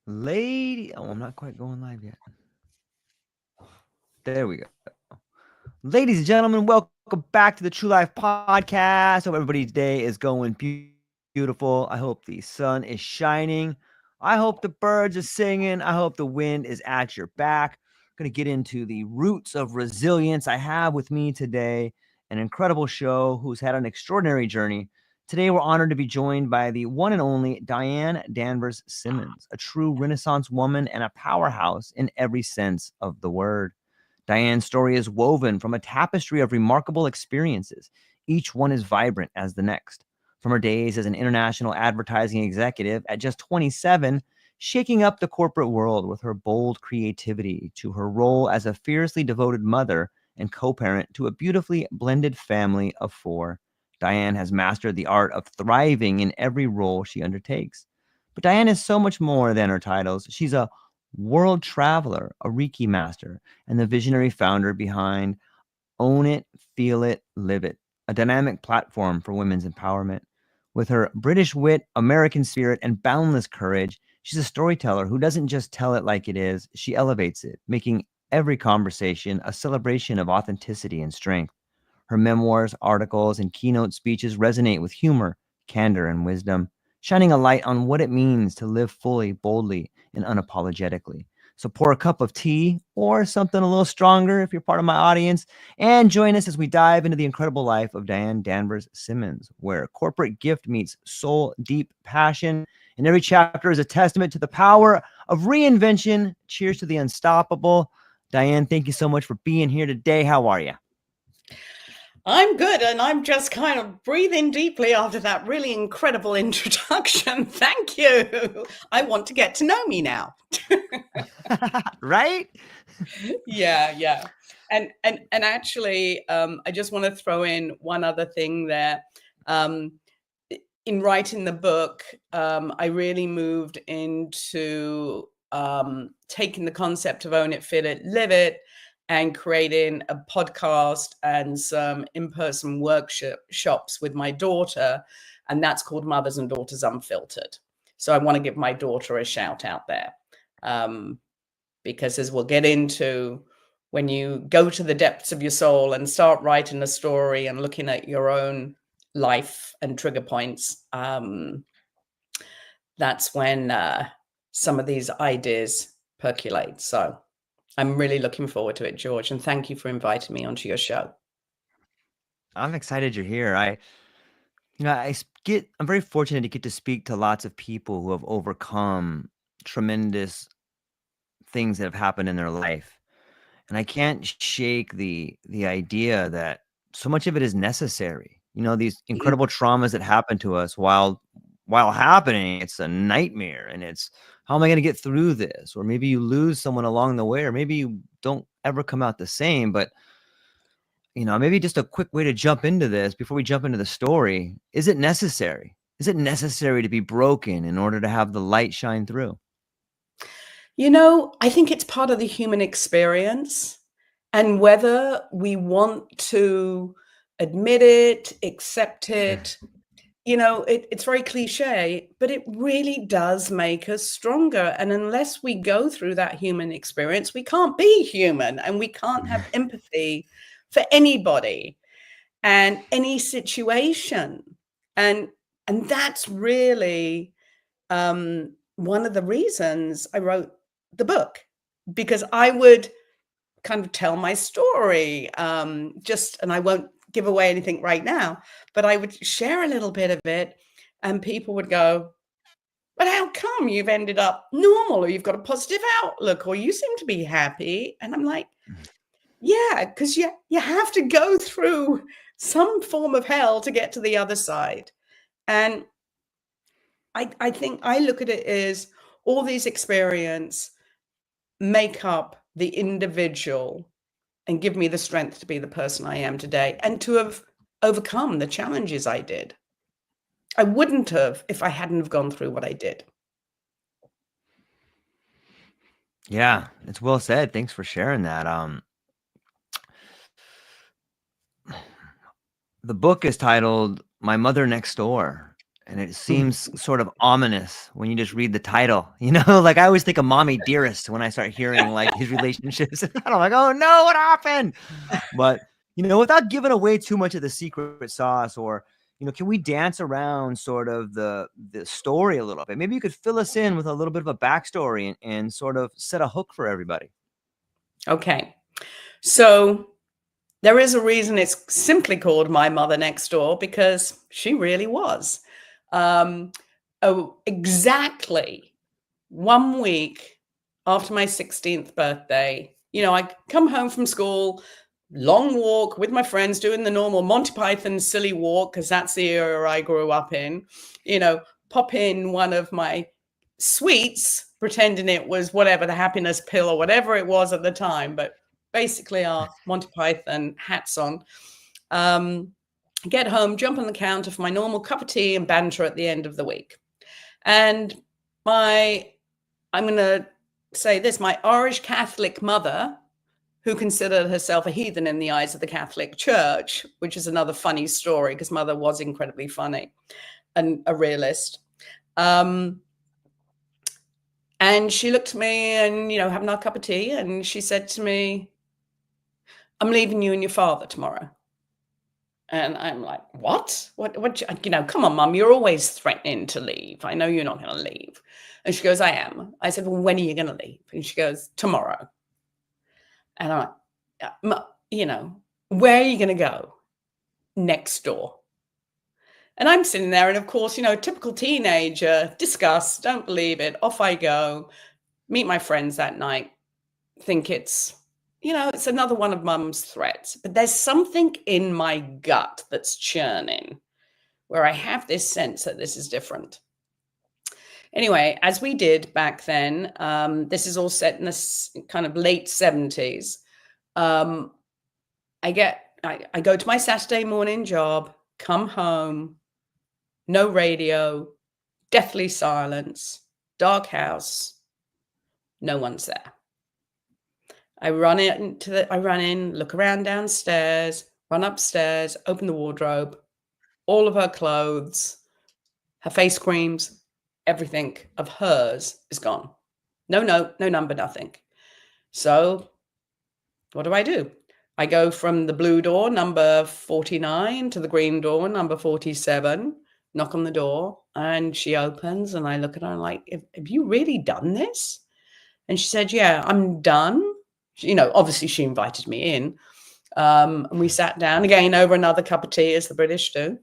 I'm not quite going live yet. There we go. Ladies and gentlemen, welcome back to the True Life Podcast. Hope everybody's day is going beautiful. I hope the sun is shining. I hope the birds are singing. I hope the wind is at your back. I'm going to get into the roots of resilience. I have with me today an incredible show who's had an extraordinary journey. Today, we're honored to be joined by the one and only Diane Danvers Simmons, a true Renaissance woman and a powerhouse in every sense of the word. Diane's story is woven from a tapestry of remarkable experiences. Each one is vibrant as the next. From her days as an international advertising executive at just 27, shaking up the corporate world with her bold creativity, to her role as a fiercely devoted mother and co-parent to a beautifully blended family of 4. Diane has mastered the art of thriving in every role she undertakes. But Diane is so much more than her titles. She's a world traveler, a Reiki master, and the visionary founder behind Own It, Feel It, Live It, a dynamic platform for women's empowerment. With her British wit, American spirit, and boundless courage, she's a storyteller who doesn't just tell it like it is, she elevates it, making every conversation a celebration of authenticity and strength. Her memoirs, articles, and keynote speeches resonate with humor, candor, and wisdom, shining a light on what it means to live fully, boldly, and unapologetically. So pour a cup of tea or something a little stronger if you're part of my audience, and join us as we dive into the incredible life of Diane Danvers Simmons, where corporate gift meets soul deep passion. And every chapter is a testament to the power of reinvention. Cheers to the unstoppable. Diane, thank you so much for being here today. How are you? I'm good, and I'm just kind of breathing deeply after that really incredible introduction. Thank you. I want to get to know me now. Right? Yeah. And actually, I just want to throw in one other thing there. In writing the book, I really moved into taking the concept of Own It, Feel It, Live It, and creating a podcast and some in-person workshops with my daughter. And that's called Mothers and Daughters Unfiltered. So I want to give my daughter a shout out there. Because as we'll get into, when you go to the depths of your soul and start writing a story and looking at your own life and trigger points, that's when some of these ideas percolate. So I'm really looking forward to it, George, and thank you for inviting me onto your show. I'm excited you're here. I'm very fortunate to get to speak to lots of people who have overcome tremendous things that have happened in their life. And I can't shake the idea that so much of it is necessary. These incredible traumas that happen to us while happening, it's a nightmare, and it's, how am I going to get through this? Or maybe you lose someone along the way, or maybe you don't ever come out the same. But maybe just a quick way to jump into this before we jump into the story. Is it necessary? Is it necessary to be broken in order to have the light shine through? I think it's part of the human experience, and whether we want to admit it, accept it, it's very cliche, but it really does make us stronger. And unless we go through that human experience, we can't be human, and we can't have empathy for anybody and any situation. And that's really one of the reasons I wrote the book, because I would kind of tell my story, and I won't give away anything right now, but I would share a little bit of it, and people would go, but how come you've ended up normal, or you've got a positive outlook, or you seem to be happy? And I'm like, yeah, because you have to go through some form of hell to get to the other side. And I think I look at it as all these experiences make up the individual and give me the strength to be the person I am today, and to have overcome the challenges I did. I wouldn't have if I hadn't have gone through what I did. Yeah, it's well said. Thanks for sharing that. The book is titled My Mother Next Door, And it seems sort of ominous when you just read the title, like I always think of Mommy Dearest when I start hearing like his relationships. And I'm like, oh no, what happened? But, without giving away too much of the secret sauce, or, can we dance around sort of the story a little bit? Maybe you could fill us in with a little bit of a backstory and sort of set a hook for everybody. Okay. So there is a reason it's simply called My Mother Next Door, because she really was. Exactly 1 week after my 16th birthday, I come home from school, long walk with my friends, doing the normal Monty Python silly walk, because that's the era I grew up in, pop in one of my sweets, pretending it was whatever, the happiness pill or whatever it was at the time, but basically our Monty Python hats on. Get home, jump on the counter for my normal cup of tea and banter at the end of the week. And I'm going to say this, my Irish Catholic mother, who considered herself a heathen in the eyes of the Catholic Church, which is another funny story because mother was incredibly funny and a realist. And she looked at me and, having our cup of tea, and she said to me, I'm leaving you and your father tomorrow. And I'm like, what? What, come on, Mum, you're always threatening to leave. I know you're not going to leave. And she goes, I am. I said, well, when are you going to leave? And she goes, tomorrow. And I'm like, where are you going to go? Next door. And I'm sitting there, and of course, typical teenager, disgust, don't believe it. Off I go, meet my friends that night, think it's another one of Mum's threats. But there's something in my gut that's churning where I have this sense that this is different. Anyway, as we did back then, this is all set in this kind of late 70s. I go to my Saturday morning job, come home, no radio, deathly silence, dark house, no one's there. I run in, look around downstairs, run upstairs, open the wardrobe, all of her clothes, her face creams, everything of hers is gone. No note, no number, nothing. So what do? I go from the blue door, number 49, to the green door, number 47, knock on the door, and she opens, and I look at her and I'm like, have you really done this? And she said, yeah, I'm done. Obviously she invited me in. And we sat down again over another cup of tea, as the British do.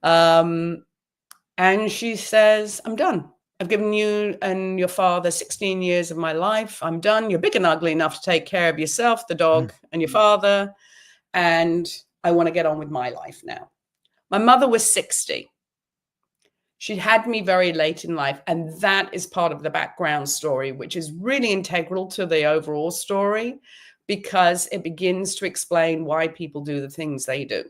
And she says, I'm done. I've given you and your father 16 years of my life. I'm done. You're big and ugly enough to take care of yourself, the dog, and your father. And I want to get on with my life now. My mother was 60. She had me very late in life. And that is part of the background story, which is really integral to the overall story, because it begins to explain why people do the things they do.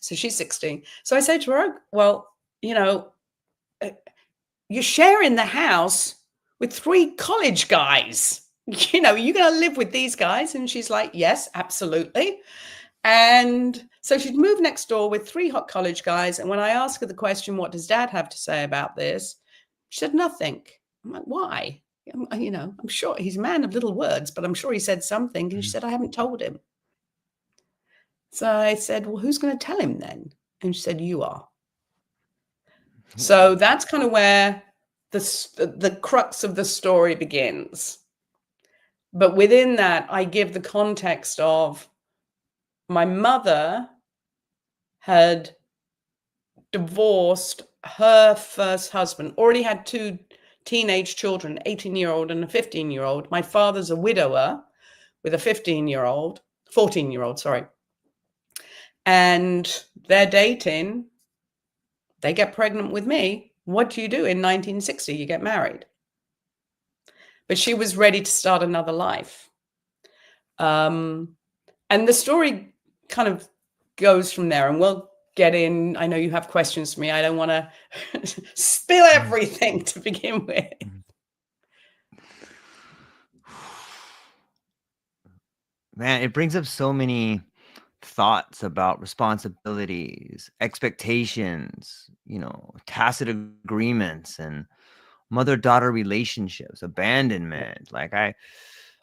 So she's 60. So I say to her, well, you're sharing the house with 3 college guys. You're going to live with these guys? And she's like, yes, absolutely. And so she'd moved next door with 3 hot college guys. And when I asked her the question, what does Dad have to say about this? She said, nothing. I'm like, why? I'm sure he's a man of little words, but I'm sure he said something. And she said, I haven't told him. So I said, well, who's going to tell him then? And she said, you are. So that's kind of where the crux of the story begins. But within that, I give the context of my mother had divorced her first husband, already had 2 teenage children, 18-year-old and a 15-year-old. My father's a widower with a 14-year-old, sorry. And they're dating. They get pregnant with me. What do you do in 1960? You get married. But she was ready to start another life. And the story kind of goes from there, and we'll get in. I know you have questions for me. I don't want to spill everything to begin with. Man, it brings up so many thoughts about responsibilities, expectations, tacit agreements, and mother-daughter relationships, abandonment,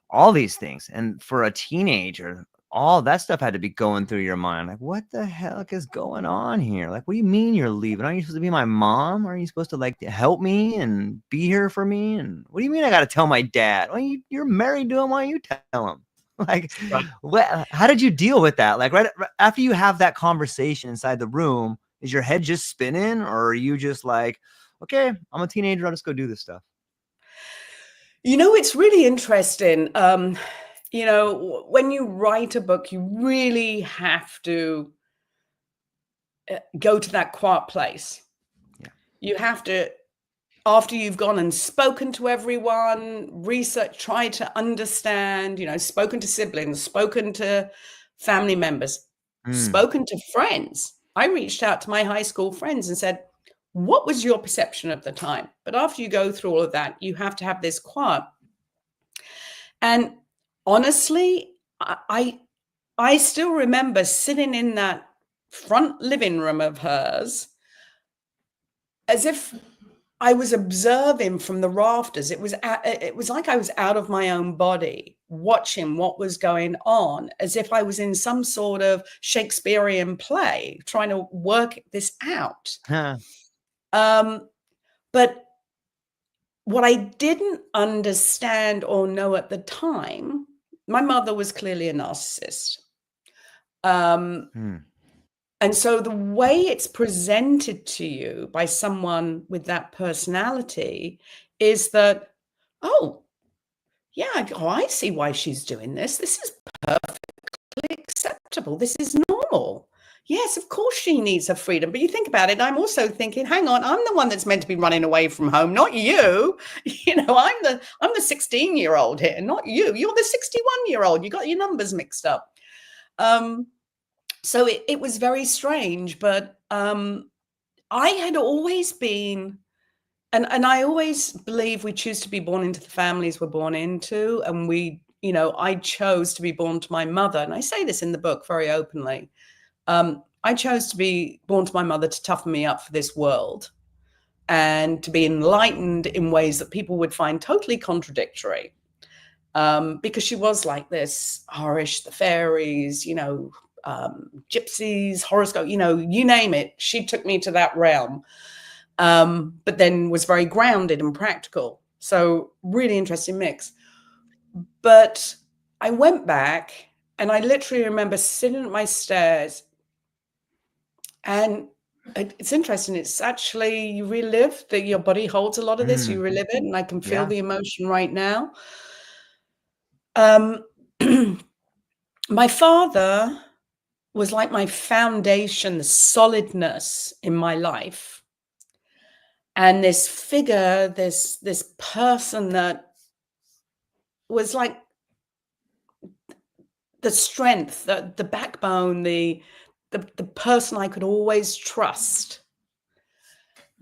all these things. And for a teenager, all that stuff had to be going through your mind. Like, what the heck is going on here? Like, what do you mean you're leaving? Aren't you supposed to be my mom? Aren't you supposed to help me and be here for me? And what do you mean I got to tell my dad? Well, you're married to him. Why don't you tell him? How did you deal with that? Right after you have that conversation inside the room, is your head just spinning, or are you just like, okay, I'm a teenager, I'll just go do this stuff? It's really interesting. When you write a book, you really have to go to that quiet place. Yeah. You have to, after you've gone and spoken to everyone, research, try to understand, spoken to siblings, spoken to family members, spoken to friends. I reached out to my high school friends and said, what was your perception of the time? But after you go through all of that, you have to have this quiet. And honestly, I still remember sitting in that front living room of hers as if I was observing from the rafters. It was like I was out of my own body, watching what was going on, as if I was in some sort of Shakespearean play, trying to work this out. But what I didn't understand or know at the time, my mother was clearly a narcissist. And so the way it's presented to you by someone with that personality is that, oh, yeah, I see why she's doing this. This is perfectly acceptable. This is normal. Yes, of course she needs her freedom. But you think about it, I'm also thinking, hang on, I'm the one that's meant to be running away from home, not you. I'm the 16-year-old here, not you. You're the 61-year-old. You got your numbers mixed up. So it was very strange, but I had always been, and I always believe we choose to be born into the families we're born into. And I chose to be born to my mother. And I say this in the book very openly. I chose to be born to my mother to toughen me up for this world and to be enlightened in ways that people would find totally contradictory. Because she was like this, Horish, the fairies, gypsies, horoscope, you name it. She took me to that realm, but then was very grounded and practical. So really interesting mix. But I went back and I literally remember sitting at my stairs, and it's interesting. It's actually, you relive that your body holds a lot of this. You relive it, and I can feel the emotion right now. My father was like my foundation, the solidness in my life. And this figure, this person that was like the strength, the backbone, the person I could always trust.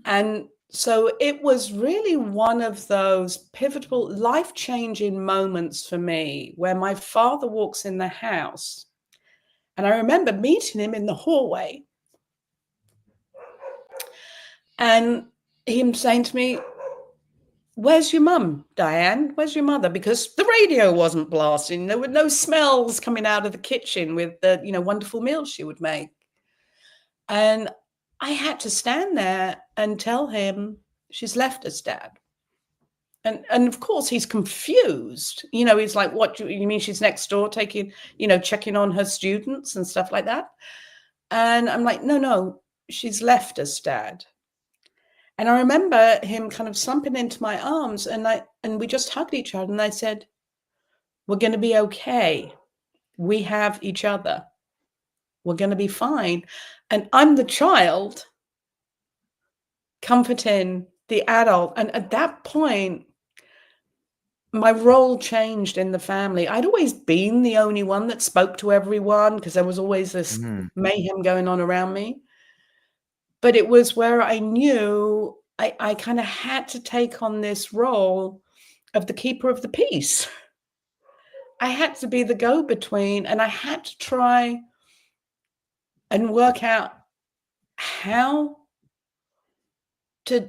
And so it was really one of those pivotal, life-changing moments for me where my father walks in the house. And I remember meeting him in the hallway and him saying to me, where's your mum, Diane? Where's your mother? Because the radio wasn't blasting. There were no smells coming out of the kitchen with the, wonderful meals she would make. And I had to stand there and tell him she's left us, Dad. And of course he's confused. He's like, what do you mean she's next door taking, checking on her students and stuff like that? And I'm like, no, she's left us, Dad. And I remember him kind of slumping into my arms, and we just hugged each other. And I said, we're going to be okay. We have each other. We're going to be fine. And I'm the child comforting the adult. And at that point, my role changed in the family. I'd always been the only one that spoke to everyone because there was always this mayhem going on around me. But it was where I knew I kind of had to take on this role of the keeper of the peace. I had to be the go-between, and I had to try and work out how to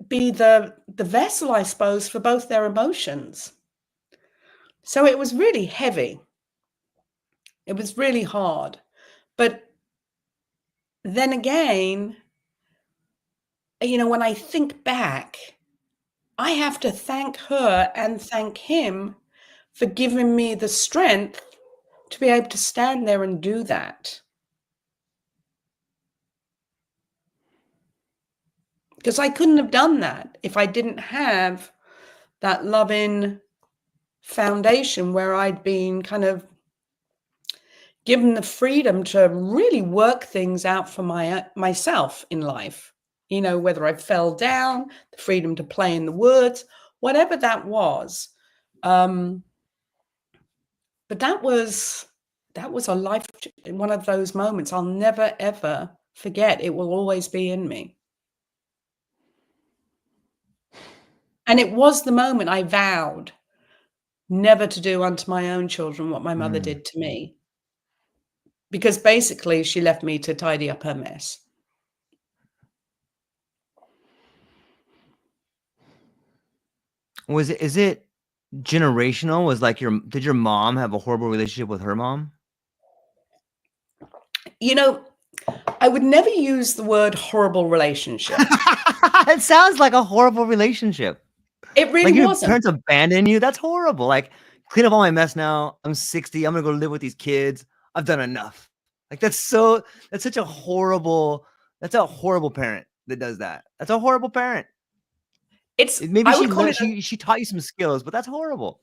be the vessel, I suppose, for both their emotions. So it was really heavy. It was really hard. But then again, when I think back, I have to thank her and thank him for giving me the strength to be able to stand there and do that. Because I couldn't have done that if I didn't have that loving foundation where I'd been kind of given the freedom to really work things out for myself in life. Whether I fell down, the freedom to play in the woods, whatever that was. But that was a life, one of those moments I'll never, ever forget. It will always be in me. And it was the moment I vowed never to do unto my own children what my mother did to me. Because basically she left me to tidy up her mess. Is it generational? Did your mom have a horrible relationship with her mom? I would never use the word horrible relationship. It sounds like a horrible relationship. It really your wasn't. parents abandon you. That's horrible. Like, clean up all my mess now. I'm 60. I'm gonna go live with these kids. I've done enough. Like, that's such a horrible. That's a horrible parent that does that. That's a horrible parent. Maybe she taught you some skills, but that's horrible.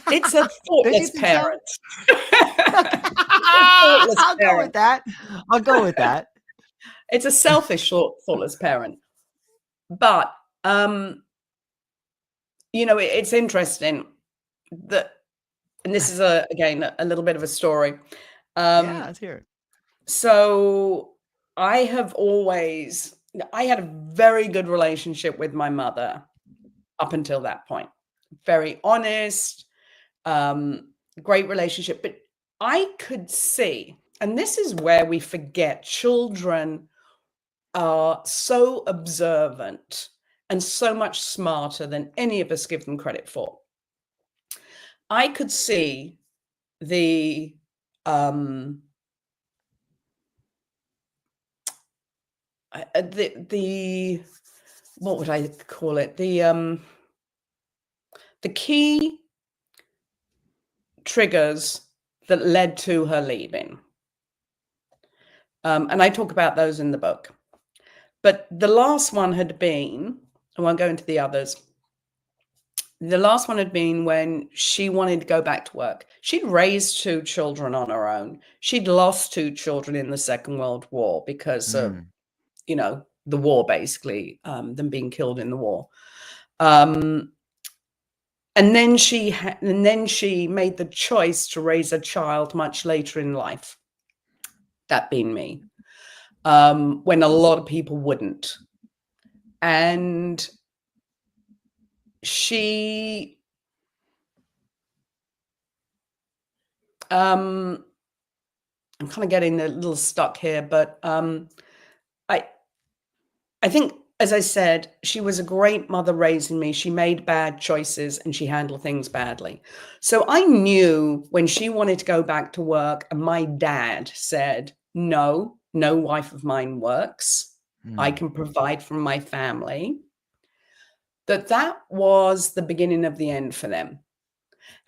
It's a thoughtless parent. I'll go with that. It's a selfish, thoughtless parent. But it's interesting that, and this is again a little bit of a story. Yeah, let's hear it. So I had a very good relationship with my mother up until that point. Very honest, great relationship. But I could see, and this is where we forget, children are so observant and so much smarter than any of us give them credit for. I could see the what would I call it? The key triggers that led to her leaving. And I talk about those in the book. But the last one had been, I won't go into the others. The last one had been when she wanted to go back to work. She'd raised 2 children on her own. She'd lost 2 children in the Second World War because of, the war, basically, them being killed in the war. And then she made the choice to raise a child much later in life. That being me, when a lot of people wouldn't. And she, I'm kind of getting a little stuck here, but I think, as I said, she was a great mother raising me. She made bad choices and she handled things badly. So I knew when she wanted to go back to work and my dad said, no wife of mine works. I can provide for my family. That was the beginning of the end for them.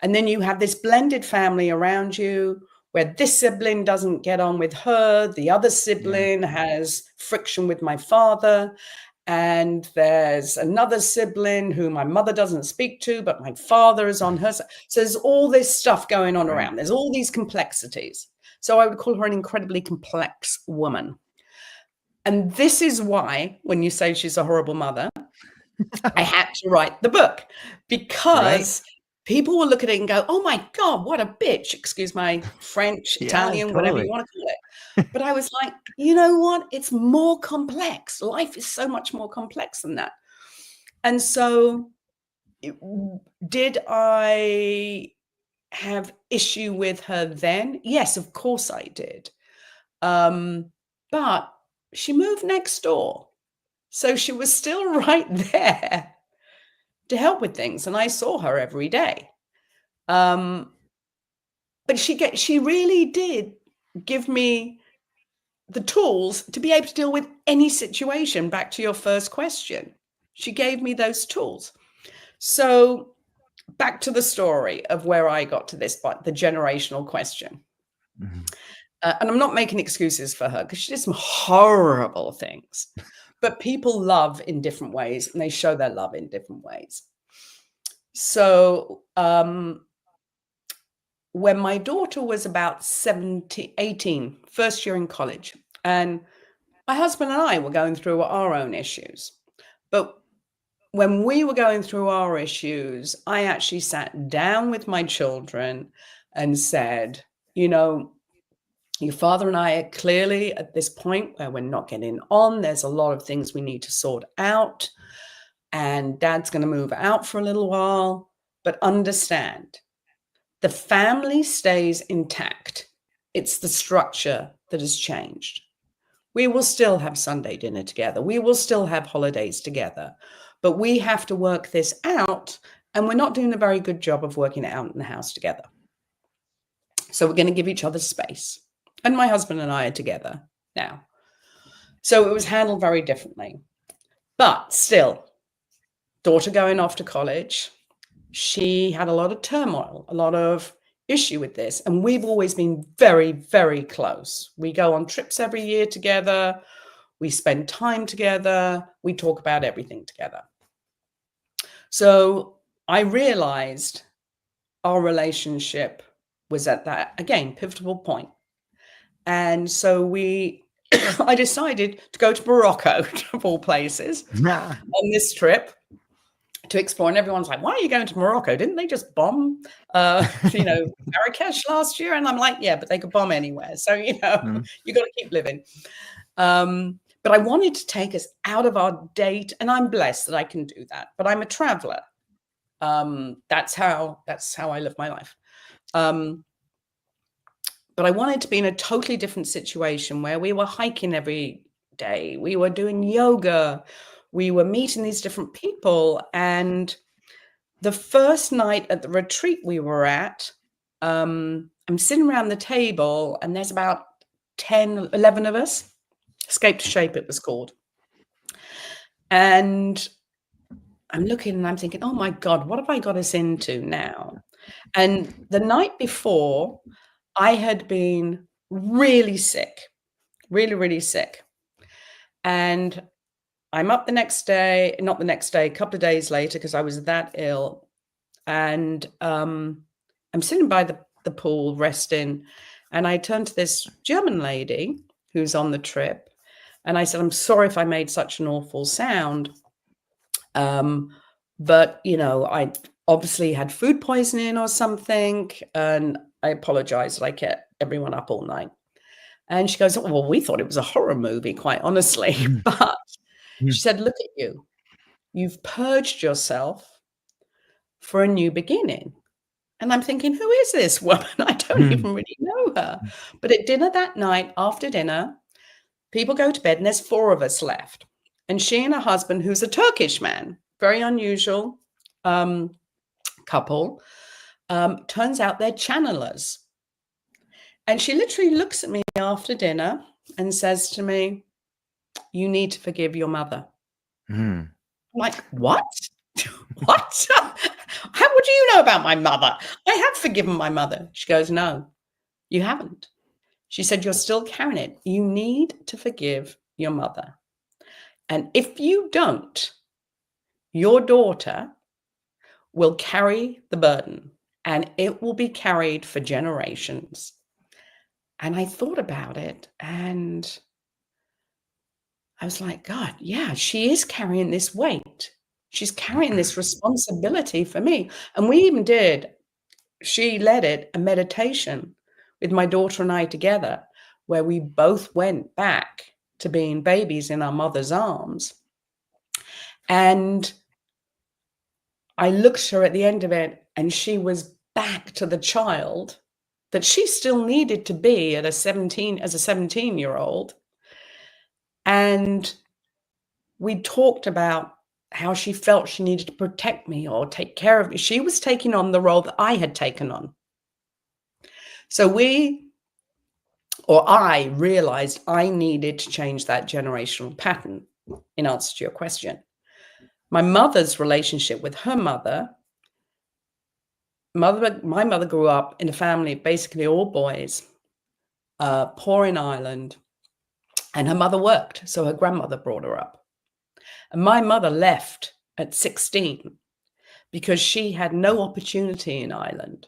And then you have this blended family around you where this sibling doesn't get on with her, the other sibling has friction with my father, and there's another sibling who my mother doesn't speak to, but my father is on her side. So there's all this stuff going on around. There's all these complexities. So I would call her an incredibly complex woman. And this is why, when you say she's a horrible mother, I had to write the book, because people will look at it and go, oh my God, what a bitch. Excuse my French, Italian, whatever you want to call it. But I was like, you know what? It's more complex. Life is so much more complex than that. And so did I have issue with her then? Yes, of course I did. But she moved next door. So she was still right there to help with things. And I saw her every day. But she really did give me the tools to be able to deal with any situation. Back to your first question. She gave me those tools. So back to the story of where I got to this, but the generational question. Mm-hmm. And I'm not making excuses for her because she did some horrible things, but people love in different ways and they show their love in different ways. So when my daughter was about 18, first year in college, and my husband and I were going through our own issues. But when we were going through our issues, I actually sat down with my children and said, you know, your father and I are clearly at this point where we're not getting on. There's a lot of things we need to sort out. And Dad's going to move out for a little while. But understand, the family stays intact. It's the structure that has changed. We will still have Sunday dinner together. We will still have holidays together. But we have to work this out. And we're not doing a very good job of working it out in the house together. So we're going to give each other space. And my husband and I are together now. So it was handled very differently. But still, daughter going off to college, she had a lot of turmoil, a lot of issue with this. And we've always been very, very close. We go on trips every year together. We spend time together. We talk about everything together. So I realized our relationship was at that, again, pivotal point. And so I decided to go to Morocco, of all places, on this trip to explore. And everyone's like, why are you going to Morocco? Didn't they just bomb, Marrakesh last year? And I'm like, yeah, but they could bomb anywhere. So, you got to keep living. But I wanted to take us out of our date. And I'm blessed that I can do that. But I'm a traveler. That's how I live my life. But I wanted to be in a totally different situation where we were hiking every day. We were doing yoga. We were meeting these different people. And the first night at the retreat we were at, I'm sitting around the table and there's about 10, 11 of us. Escape to Shape, it was called. And I'm looking and I'm thinking, oh my God, what have I got us into now? And the night before, I had been really sick, really, really sick. And I'm up a couple of days later, because I was that ill. And I'm sitting by the pool resting. And I turned to this German lady who's on the trip. And I said, I'm sorry if I made such an awful sound. But, I obviously had food poisoning or something. And I apologized that I kept everyone up all night. And she goes, oh, well, we thought it was a horror movie, quite honestly. But she said, look at you. You've purged yourself for a new beginning. And I'm thinking, who is this woman? I don't even really know her. But at dinner that night, after dinner, people go to bed and there's 4 of us left. And she and her husband, who's a Turkish man, very unusual couple, turns out they're channelers. And she literally looks at me after dinner and says to me, you need to forgive your mother. I'm like, what? What? What do you know about my mother? I have forgiven my mother. She goes, no, you haven't. She said, you're still carrying it. You need to forgive your mother. And if you don't, your daughter will carry the burden and it will be carried for generations. And I thought about it and I was like, God, yeah, she is carrying this weight. She's carrying this responsibility for me. And she led it, a meditation with my daughter and I together, where we both went back to being babies in our mother's arms. And I looked at her at the end of it and she was back to the child that she still needed to be as a 17-year-old. And we talked about how she felt she needed to protect me or take care of me. She was taking on the role that I had taken on. So I realized I needed to change that generational pattern in answer to your question. My mother's relationship with her mother, my mother grew up in a family, basically all boys, poor in Ireland, and her mother worked. So her grandmother brought her up. And my mother left at 16 because she had no opportunity in Ireland.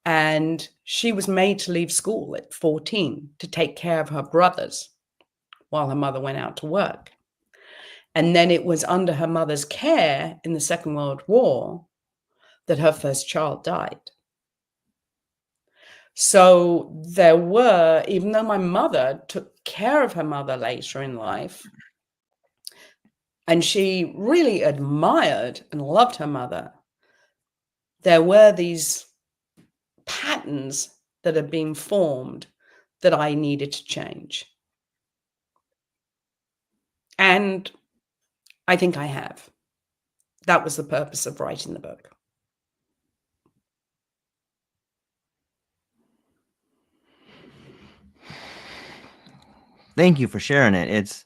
And she was made to leave school at 14 to take care of her brothers while her mother went out to work. And then it was under her mother's care in the Second World War that her first child died. So there were, even though my mother took care of her mother later in life, and she really admired and loved her mother, there were these patterns that had been formed that I needed to change. And I think I have. That was the purpose of writing the book. Thank you for sharing it.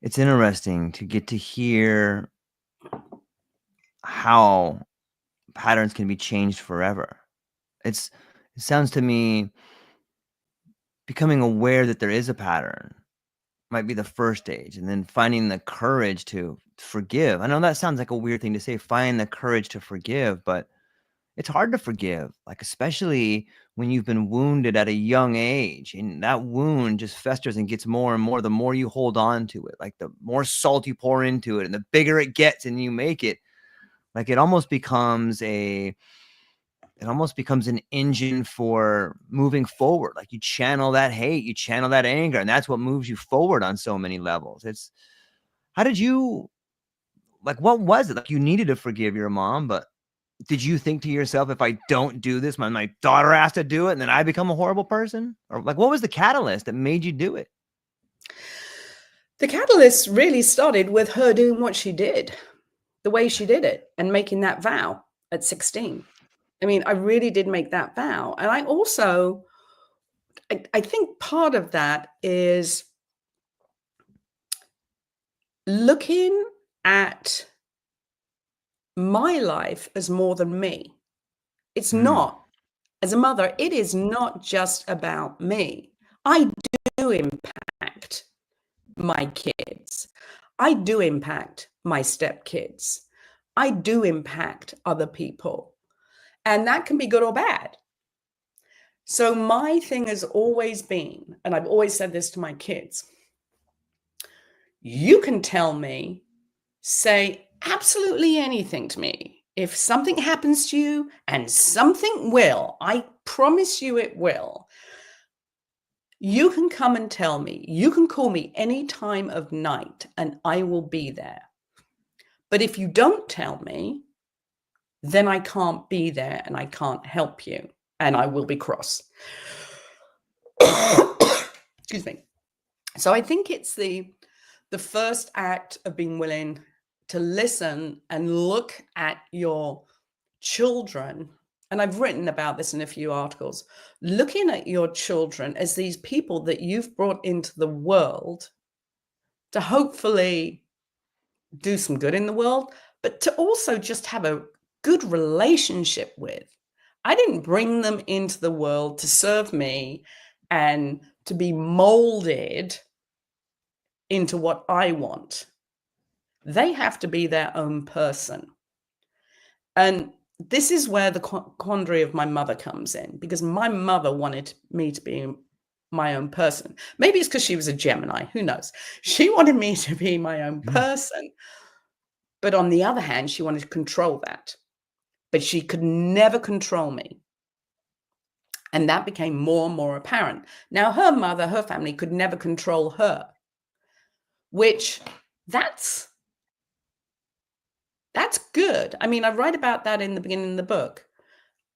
It's interesting to get to hear how patterns can be changed forever. It sounds to me becoming aware that there is a pattern might be the first stage, and then finding the courage to forgive. I know that sounds like a weird thing to say, find the courage to forgive, but it's hard to forgive, like especially when you've been wounded at a young age, and that wound just festers and gets more and more the more you hold on to it, like the more salt you pour into it and the bigger it gets and you make it, like it almost becomes an engine for moving forward. Like you channel that hate, you channel that anger, and that's what moves you forward on so many levels. What was it? Like you needed to forgive your mom, but did you think to yourself, if I don't do this, my daughter has to do it and then I become a horrible person? Or like, what was the catalyst that made you do it? The catalyst really started with her doing what she did, the way she did it, and making that vow at 16. I mean, I really did make that vow. And I also, I think part of that is looking at my life as more than me. It's not, as a mother, it is not just about me. I do impact my kids. I do impact my stepkids. I do impact other people. And that can be good or bad. So my thing has always been, and I've always said this to my kids, you can tell me, say absolutely anything to me. If something happens to you, and something will, I promise you it will, you can come and tell me. You can call me any time of night and I will be there. But if you don't tell me, then I can't be there and I can't help you and I will be cross. Excuse me. So I think it's the first act of being willing to listen and look at your children. And I've written about this in a few articles, looking at your children as these people that you've brought into the world to hopefully do some good in the world, but to also just have a good relationship with. I didn't bring them into the world to serve me and to be molded into what I want. They have to be their own person. And this is where the quandary of my mother comes in, because my mother wanted me to be my own person. Maybe it's because she was a Gemini, who knows? She wanted me to be my own person. But on the other hand, she wanted to control that. But she could never control me. And that became more and more apparent. Now, her mother, her family could never control her, which that's good. I mean, I write about that in the beginning of the book.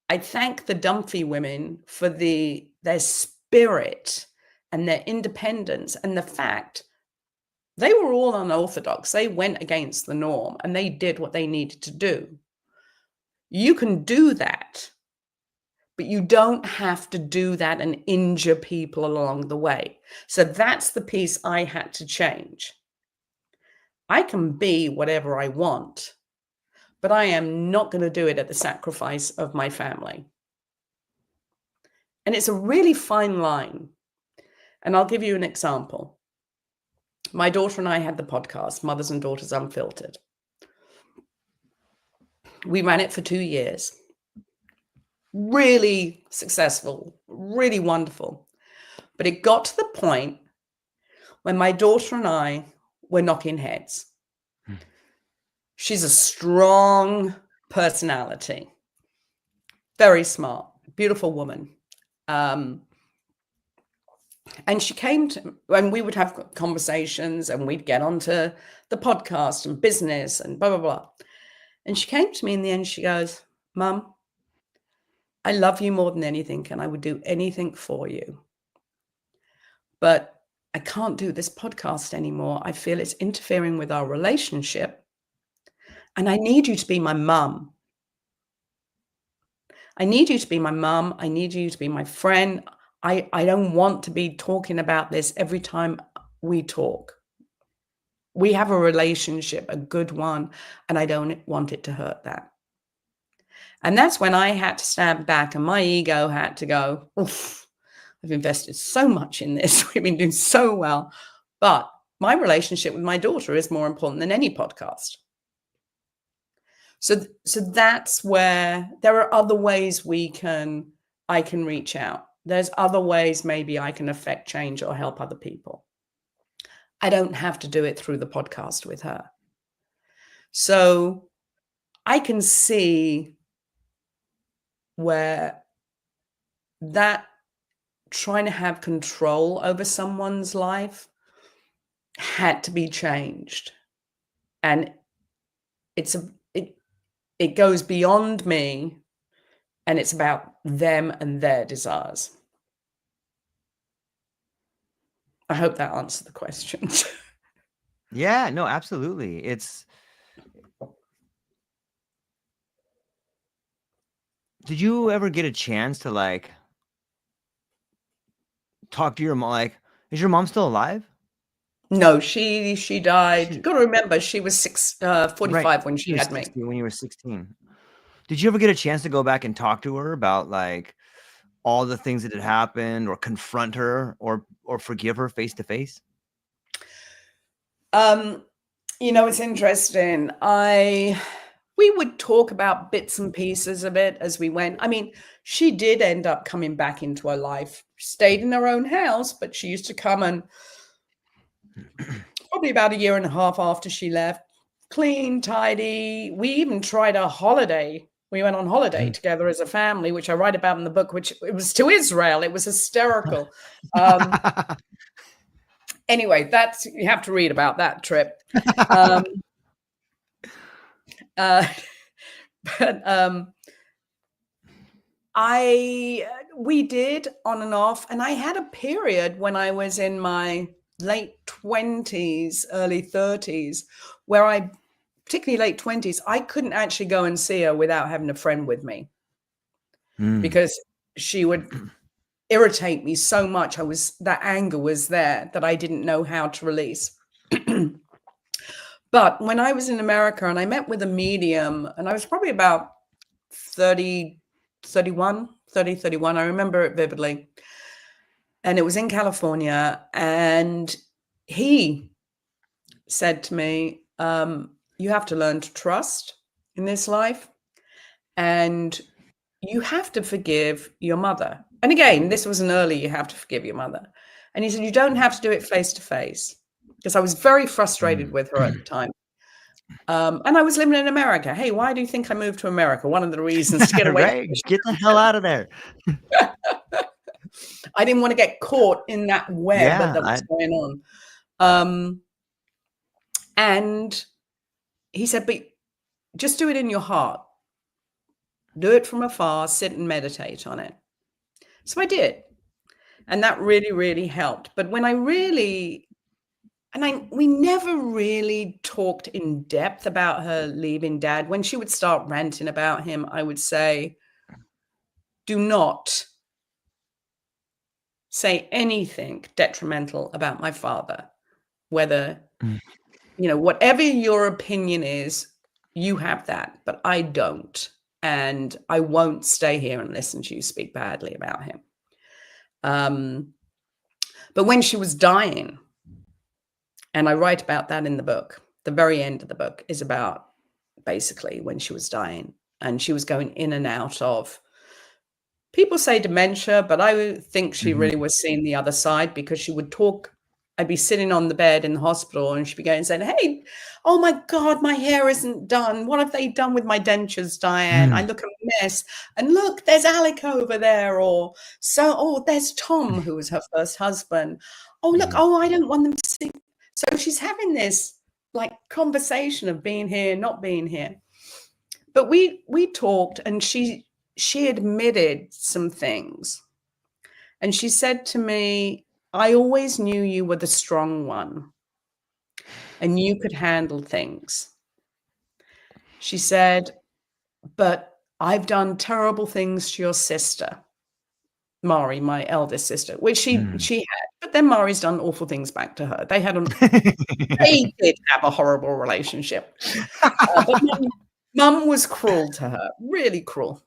I thank the Dumphy women for their spirit and their independence, and the fact they were all unorthodox. They went against the norm and they did what they needed to do. You can do that, but you don't have to do that and injure people along the way. So that's the piece I had to change. I can be whatever I want, but I am not going to do it at the sacrifice of my family. And it's a really fine line. And I'll give you an example. My daughter and I had the podcast, Mothers and Daughters Unfiltered. We ran it for 2 years. Really successful, really wonderful. But it got to the point when my daughter and I were knocking heads. She's a strong personality, very smart, beautiful woman. And she came to, and we would have conversations and we'd get onto the podcast and business and blah, blah, blah. And she came to me in the end, she goes, Mum, I love you more than anything and I would do anything for you. But I can't do this podcast anymore. I feel it's interfering with our relationship. And I need you to be my mum. I need you to be my mum. I need you to be my friend. I don't want to be talking about this every time we talk. We have a relationship, a good one, and I don't want it to hurt that. And that's when I had to stand back and my ego had to go, oof, I've invested so much in this. We've been doing so well. But my relationship with my daughter is more important than any podcast. So that's where there are other ways I can reach out. There's other ways maybe I can affect change or help other people. I don't have to do it through the podcast with her. So I can see where that trying to have control over someone's life had to be changed. And it goes beyond me, and it's about them and their desires. I hope that answered the question. Yeah, no, absolutely. Did you ever get a chance to like talk to your mom? Like, is your mom still alive? No, she died. You got to remember, she was 45 right. when she had me. When you were 16. Did you ever get a chance to go back and talk to her about like all the things that had happened, or confront her, or forgive her face to face? It's interesting. We would talk about bits and pieces of it as we went. I mean, she did end up coming back into our life, stayed in her own house, but she used to come, and probably about 1.5 years after she left, clean, tidy. We even tried a holiday. We went on holiday together as a family, which I write about in the book, which it was to Israel. It was hysterical. Anyway, you have to read about that trip. We did on and off, and I had a period when I was in my late 20s, early 30s, where particularly late 20s, I couldn't actually go and see her without having a friend with me, because she would irritate me so much. That anger was there that I didn't know how to release. But when I was in America and I met with a medium, and I was probably about 30, 31, I remember it vividly. And it was in California. And he said to me, you have to learn to trust in this life. And you have to forgive your mother. And again, this was an early, you have to forgive your mother. And he said, you don't have to do it face to face. Because I was very frustrated with her at the time. And I was living in America. Hey, why do you think I moved to America? One of the reasons to get away. Right. Get the hell out of there. I didn't want to get caught in that web that was going on. And he said, but just do it in your heart. do it from afar, sit and meditate on it. So I did. And that really, really helped. But when we never really talked in depth about her leaving Dad. When she would start ranting about him, I would say, do not say anything detrimental about my father, whether, whatever your opinion is, you have that, but I don't. And I won't stay here and listen to you speak badly about him. But when she was dying, and I write about that in the book, the very end of the book is about basically when she was dying, and she was going in and out of, people say dementia, but I think she really was seeing the other side, because she would talk. I'd be sitting on the bed in the hospital and she'd be going and saying, hey, oh my God, my hair isn't done. What have they done with my dentures, Diane? I look a mess. And look, there's Alec over there. Or there's Tom, who was her first husband. Oh, look, I don't want them to see. So she's having this like conversation of being here, not being here. But we talked, and she admitted some things. And she said to me, I always knew you were the strong one and you could handle things. She said, but I've done terrible things to your sister, Mari, my eldest sister, which she had. But then Mari's done awful things back to her. They did have a horrible relationship. But Mum was cruel to her, really cruel.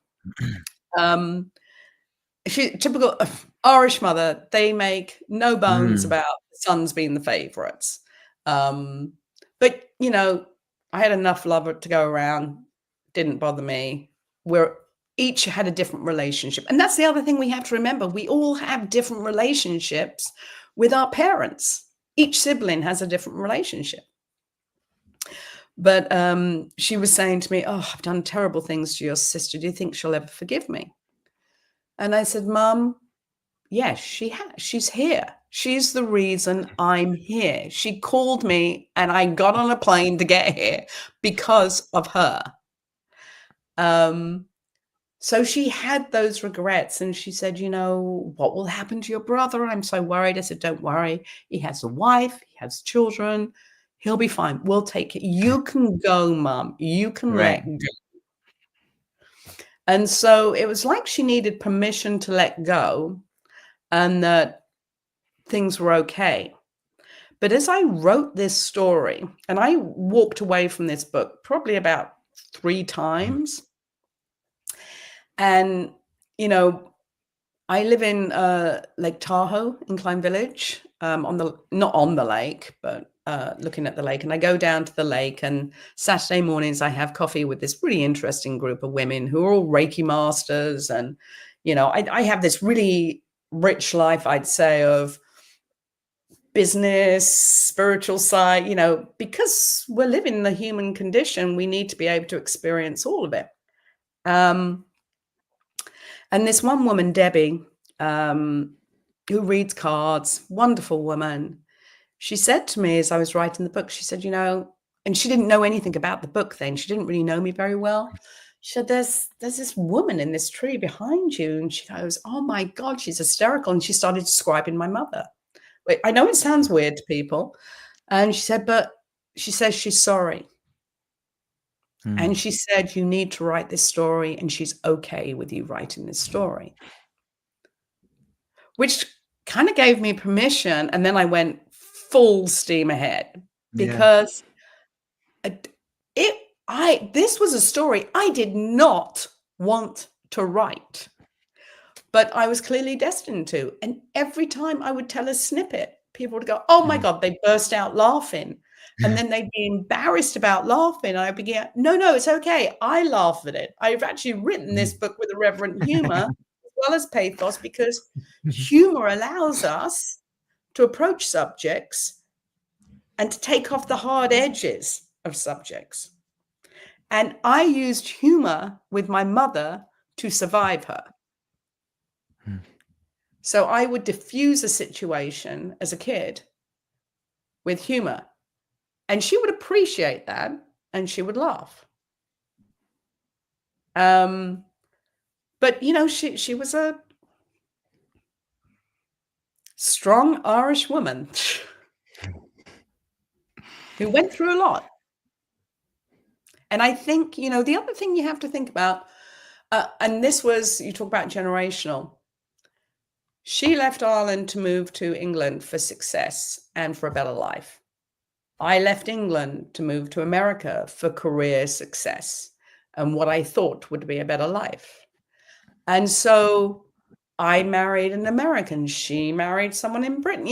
Typical Irish mother, they make no bones about the sons being the favorites. But, I had enough love to go around. Didn't bother me. We're each had a different relationship. And that's the other thing we have to remember. We all have different relationships with our parents. Each sibling has a different relationship. But she was saying to me, oh, I've done terrible things to your sister. Do you think she'll ever forgive me? And I said, Mum, yes, she has. She's here. She's the reason I'm here. She called me and I got on a plane to get here because of her. So she had those regrets, and she said, what will happen to your brother? I'm so worried. I said, don't worry. He has a wife. He has children. He'll be fine. We'll take it. You can go, Mum. You can let go. And so it was like she needed permission to let go, and that things were okay. But as I wrote this story, and I walked away from this book probably about 3 times. And, I live in Lake Tahoe in Klein Village, not on the lake, but looking at the lake. And I go down to the lake, and Saturday mornings I have coffee with this really interesting group of women who are all Reiki masters. And, I have this really rich life, I'd say, of business, spiritual side, because we're living the human condition, we need to be able to experience all of it. And this one woman, Debbie, who reads cards, wonderful woman, she said to me as I was writing the book, she said, and she didn't know anything about the book then. She didn't really know me very well. She said, there's this woman in this tree behind you. And she goes, oh my God, she's hysterical. And she started describing my mother. I know it sounds weird to people. And she said, but she says she's sorry. And she said, you need to write this story, and she's okay with you writing this story, which kind of gave me permission. And then I went full steam ahead, because this was a story I did not want to write, but I was clearly destined to. And every time I would tell a snippet, people would go, oh my God, they burst out laughing. And then they'd be embarrassed about laughing. And I'd be, no, it's okay. I laugh at it. I've actually written this book with a reverent humor as well as pathos, because humor allows us to approach subjects and to take off the hard edges of subjects. And I used humor with my mother to survive her. So I would diffuse a situation as a kid with humor. And she would appreciate that, and she would laugh. But, she was a strong Irish woman who went through a lot. And I think, the other thing you have to think about, and this was, you talk about generational. She left Ireland to move to England for success and for a better life. I left England to move to America for career success and what I thought would be a better life. And so I married an American. She married someone in Britain.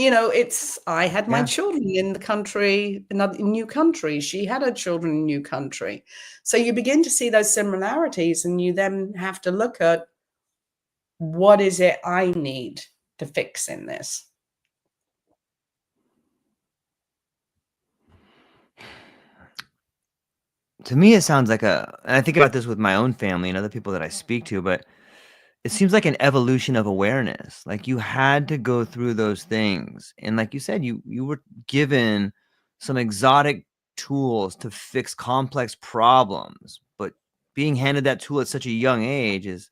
I had my children in the country, another new country. She had her children in a new country. So you begin to see those similarities, and you then have to look at, what is it I need to fix in this? To me, it sounds like and I think about this with my own family and other people that I speak to, but it seems like an evolution of awareness. Like, you had to go through those things. And like you said, you were given some exotic tools to fix complex problems, but being handed that tool at such a young age is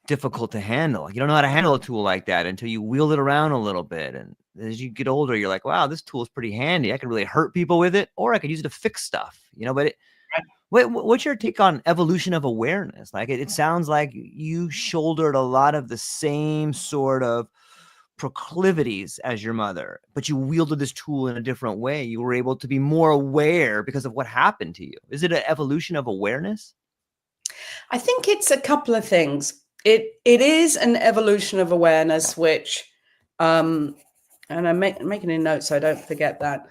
difficult to handle. You don't know how to handle a tool like that until you wield it around a little bit. And as you get older, you're like, wow, this tool is pretty handy. I could really hurt people with it, or I could use it to fix stuff, but what's your take on evolution of awareness? Like, it sounds like you shouldered a lot of the same sort of proclivities as your mother, but you wielded this tool in a different way. You were able to be more aware because of what happened to you. Is it an evolution of awareness? I think it's a couple of things. It is an evolution of awareness, which, and I'm making a note so I don't forget that,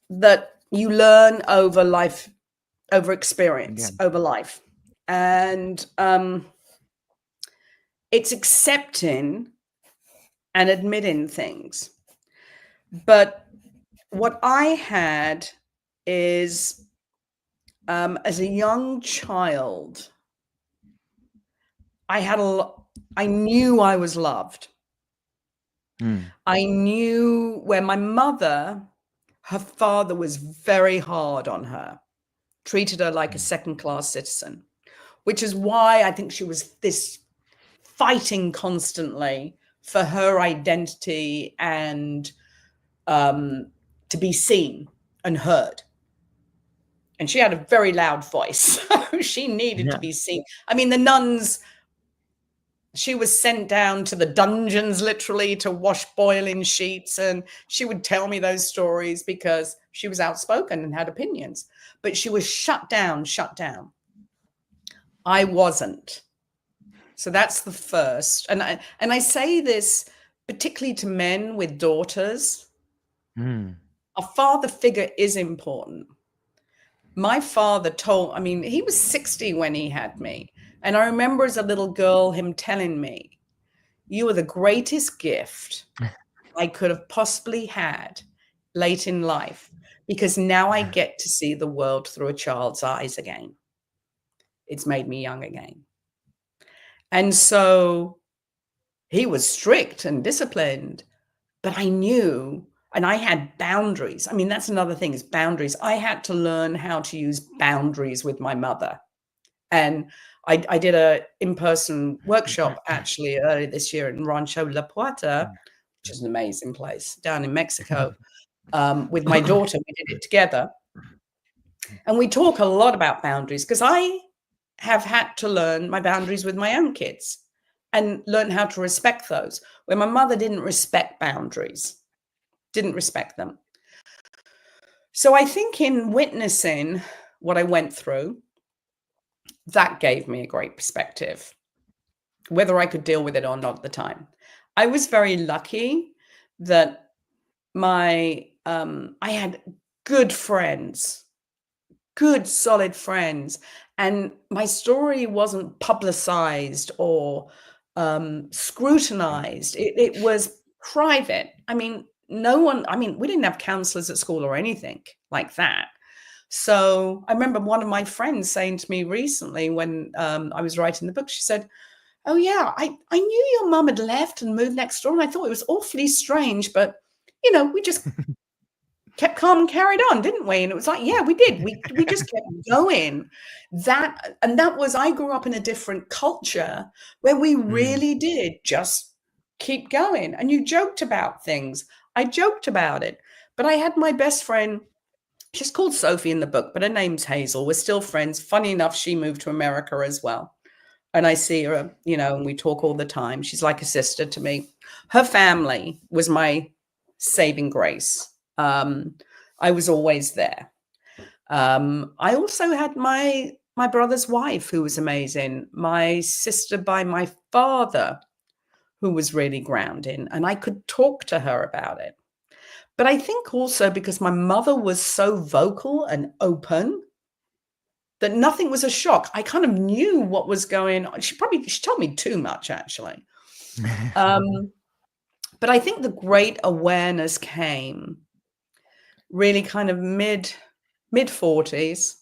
that you learn over life, over experience, over life. And it's accepting and admitting things. But what I had is, as a young child, I knew I was loved. I knew where my mother, her father was very hard on her, treated her like a second-class citizen, which is why I think she was fighting constantly for her identity and to be seen and heard. And she had a very loud voice. So she needed to be seen. I mean, the nuns, she was sent down to the dungeons, literally, to wash boiling sheets. And she would tell me those stories because she was outspoken and had opinions. But she was shut down. I wasn't. So that's the first. And I say this particularly to men with daughters. A father figure is important. My father he was 60 when he had me. And I remember as a little girl, him telling me, "You are the greatest gift I could have possibly had late in life, because now I get to see the world through a child's eyes again. It's made me young again." And so he was strict and disciplined, but I knew, and I had boundaries. I mean, that's another thing, is boundaries. I had to learn how to use boundaries with my mother. And I did a in-person workshop actually earlier this year in Rancho La Puerta, which is an amazing place down in Mexico, with my daughter. We did it together. And we talk a lot about boundaries, because I have had to learn my boundaries with my own kids and learn how to respect those, where my mother didn't respect boundaries, didn't respect them. So I think in witnessing what I went through, that gave me a great perspective, whether I could deal with it or not at the time. I was very lucky that I had good friends, good, solid friends, and my story wasn't publicized or scrutinized. It was private. I mean, we didn't have counselors at school or anything like that. So I remember one of my friends saying to me recently when I was writing the book, she said, "Oh yeah, I knew your mum had left and moved next door, and I thought it was awfully strange, but we just kept calm and carried on, didn't we? And it was like, yeah, we did. We just kept going. That was, I grew up in a different culture where we really did just keep going. And you joked about things. I joked about it. But I had my best friend, she's called Sophie in the book, but her name's Hazel. We're still friends. Funny enough, she moved to America as well. And I see her, and we talk all the time. She's like a sister to me. Her family was my saving grace. I was always there. I also had my brother's wife, who was amazing. My sister by my father, who was really grounding, and I could talk to her about it. But I think also because my mother was so vocal and open that nothing was a shock. I kind of knew what was going on. She told me too much, actually. But I think the great awareness came really kind of mid 40s,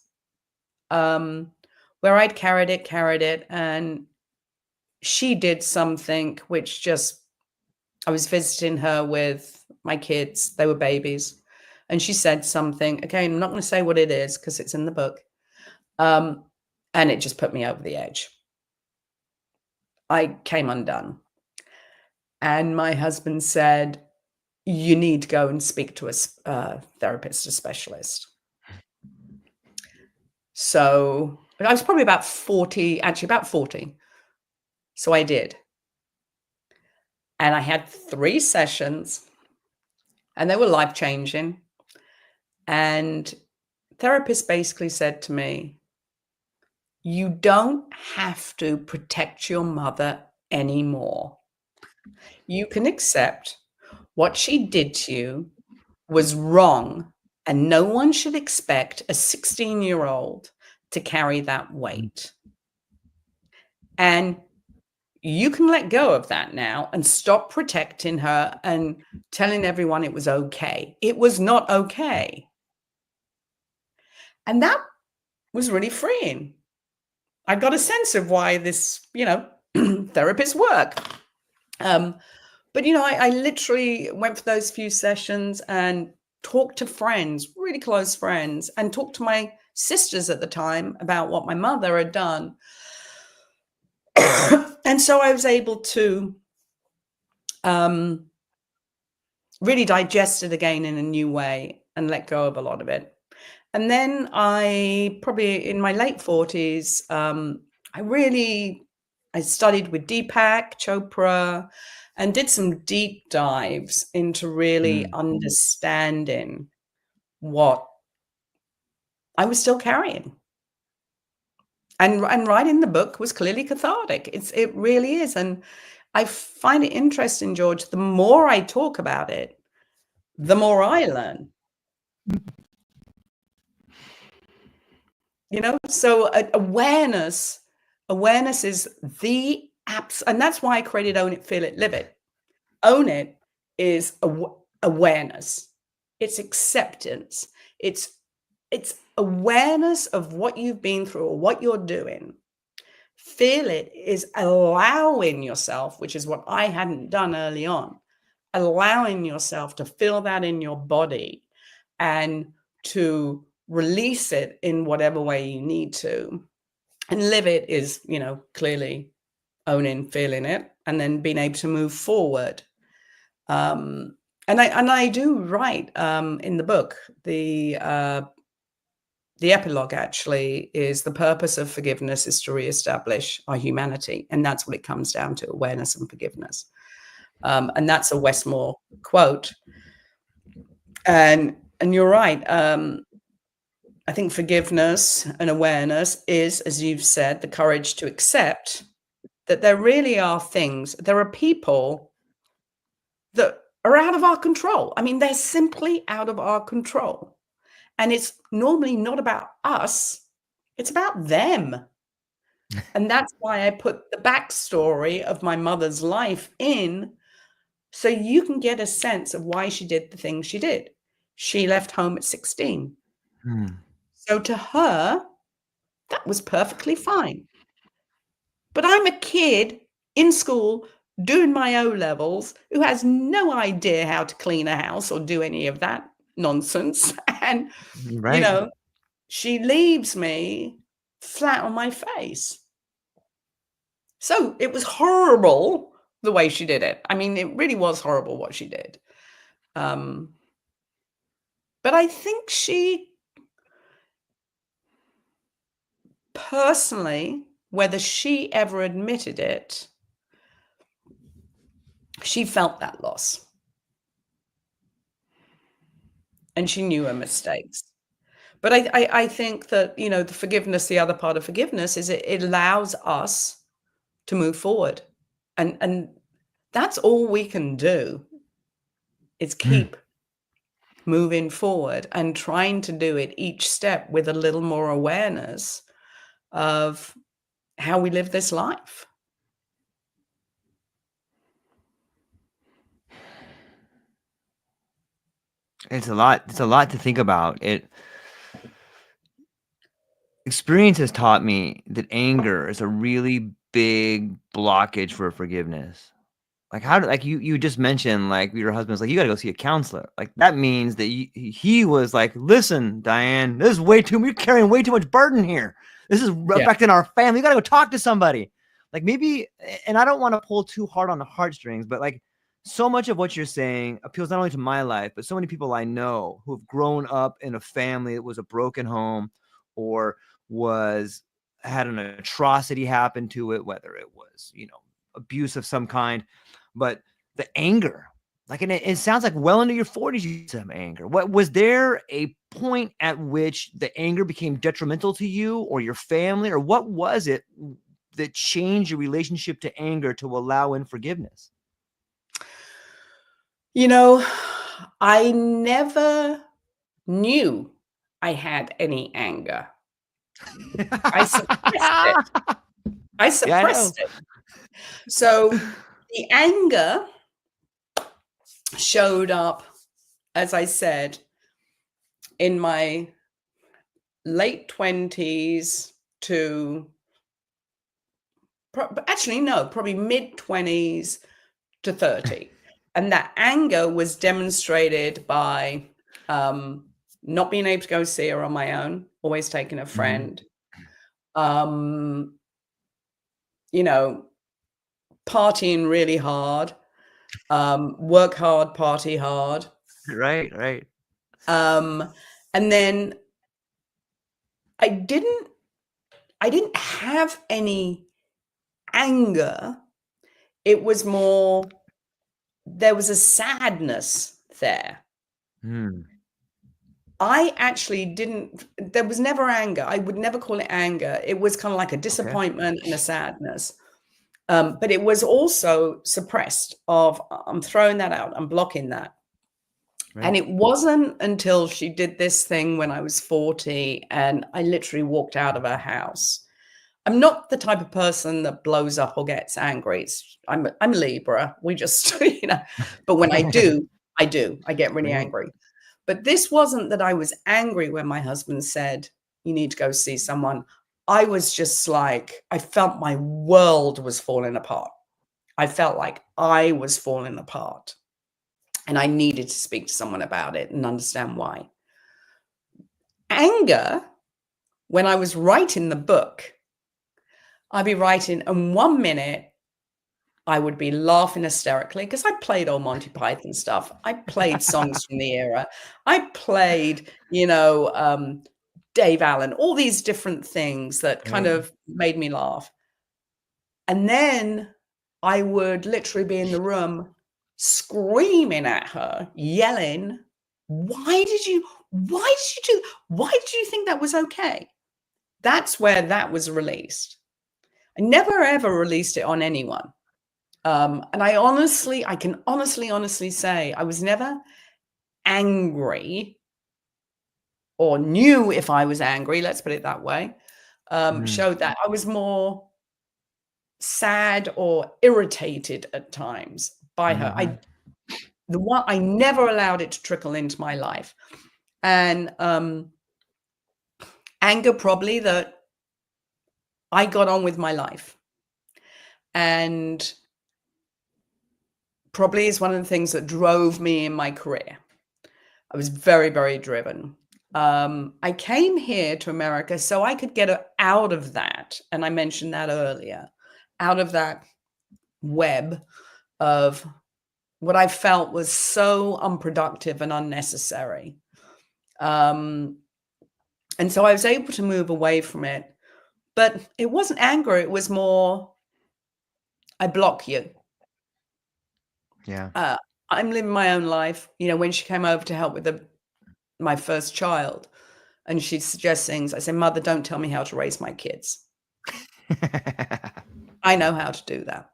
where I'd carried it, and she did something which just, I was visiting her with my kids. They were babies. And she said something, again, I'm not going to say what it is because it's in the book. And it just put me over the edge. I came undone. And my husband said, you need to go and speak to a therapist, a specialist. So I was probably about 40. So I did. And I had 3 sessions, and they were life-changing. And therapist basically said to me, you don't have to protect your mother anymore. You can accept what she did to you was wrong, and no one should expect a 16-year-old to carry that weight. And you can let go of that now and stop protecting her and telling everyone it was okay. It was not okay. And that was really freeing. I got a sense of why this, therapists work. But, I literally went for those few sessions and talked to friends, really close friends, and talked to my sisters at the time about what my mother had done. And so I was able to really digest it again in a new way and let go of a lot of it. And then I probably in my late 40s, I studied with Deepak Chopra and did some deep dives into really understanding what I was still carrying. And writing the book was clearly cathartic. It really is. And I find it interesting, George, the more I talk about it, the more I learn. So awareness is the apps, and that's why I created Own It, Feel It, Live It. Own It is awareness. It's acceptance. It's awareness of what you've been through or what you're doing. Feel it is allowing yourself, which is what I hadn't done early on, allowing yourself to feel that in your body and to release it in whatever way you need to. And live it is, clearly owning, feeling it, and then being able to move forward. And I do write in the book, the epilogue actually is the purpose of forgiveness is to reestablish our humanity. And that's what it comes down to, awareness and forgiveness. And that's a Westmore quote. And you're right. I think forgiveness and awareness is, as you've said, the courage to accept that there really are things, there are people that are out of our control. I mean, they're simply out of our control. And it's normally not about us, it's about them. And that's why I put the backstory of my mother's life in, so you can get a sense of why she did the things she did. She left home at 16. So to her, that was perfectly fine. But I'm a kid in school doing my O-levels who has no idea how to clean a house or do any of that. nonsense. And, Right. she leaves me flat on my face. So it was horrible the way she did it. I mean, it really was horrible what she did. But I think she personally, whether she ever admitted it, she felt that loss. And she knew her mistakes. But I think that, the forgiveness, the other part of forgiveness is it allows us to move forward. And that's all we can do is keep moving forward and trying to do it each step with a little more awareness of how we live this life. It's a lot. It's a lot to think about. Experience has taught me that anger is a really big blockage for forgiveness. Like you just mentioned, like your husband's like, you gotta go see a counselor. Like that means that he was like, listen, Diane, this is you're carrying way too much burden here. This is affecting our family. You gotta go talk to somebody. Like maybe, and I don't want to pull too hard on the heartstrings, but like so much of what you're saying appeals not only to my life, but so many people I know who have grown up in a family that was a broken home or had an atrocity happen to it, whether it was, abuse of some kind. But the anger, like, and it sounds like well into your 40s, you used to have anger. What was there a point at which the anger became detrimental to you or your family, or what was it that changed your relationship to anger to allow in forgiveness? I never knew I had any anger. I suppressed it. I suppressed it. So the anger showed up, as I said, in my late 20s to probably mid 20s to 30. And that anger was demonstrated by not being able to go see her on my own, always taking a friend. Partying really hard, work hard, party hard. Right. And then I didn't have any anger. It was more, there was a sadness there. I actually there was never anger. I would never call it anger. It was kind of like a disappointment and a sadness. But it was also suppressed I'm throwing that out, I'm blocking that. Right. And it wasn't until she did this thing when I was 40 and I literally walked out of her house. I'm not the type of person that blows up or gets angry. I'm a Libra. We just, but when I do, I get really angry. But this wasn't that I was angry when my husband said, you need to go see someone. I was just like, I felt my world was falling apart. I felt like I was falling apart and I needed to speak to someone about it and understand why. Anger, when I was writing the book, I'd be writing, and 1 minute I would be laughing hysterically because I played old Monty Python stuff. I played songs from the era. I played, Dave Allen, all these different things that kind of made me laugh. And then I would literally be in the room screaming at her, yelling, why did you think that was okay? That's where that was released. I never ever released it on anyone. And I can honestly say I was never angry or knew if I was angry, let's put it that way, showed that. I was more sad or irritated at times by her. I never allowed it to trickle into my life. And anger probably that I got on with my life. And probably is one of the things that drove me in my career. I was very, very driven. I came here to America so I could get out of that. And I mentioned that earlier, out of that web of what I felt was so unproductive and unnecessary. And so I was able to move away from it. But it wasn't anger. It was more, I block you. Yeah. I'm living my own life. You know, when she came over to help with my first child, and she'd suggest things, I say, Mother, don't tell me how to raise my kids. I know how to do that.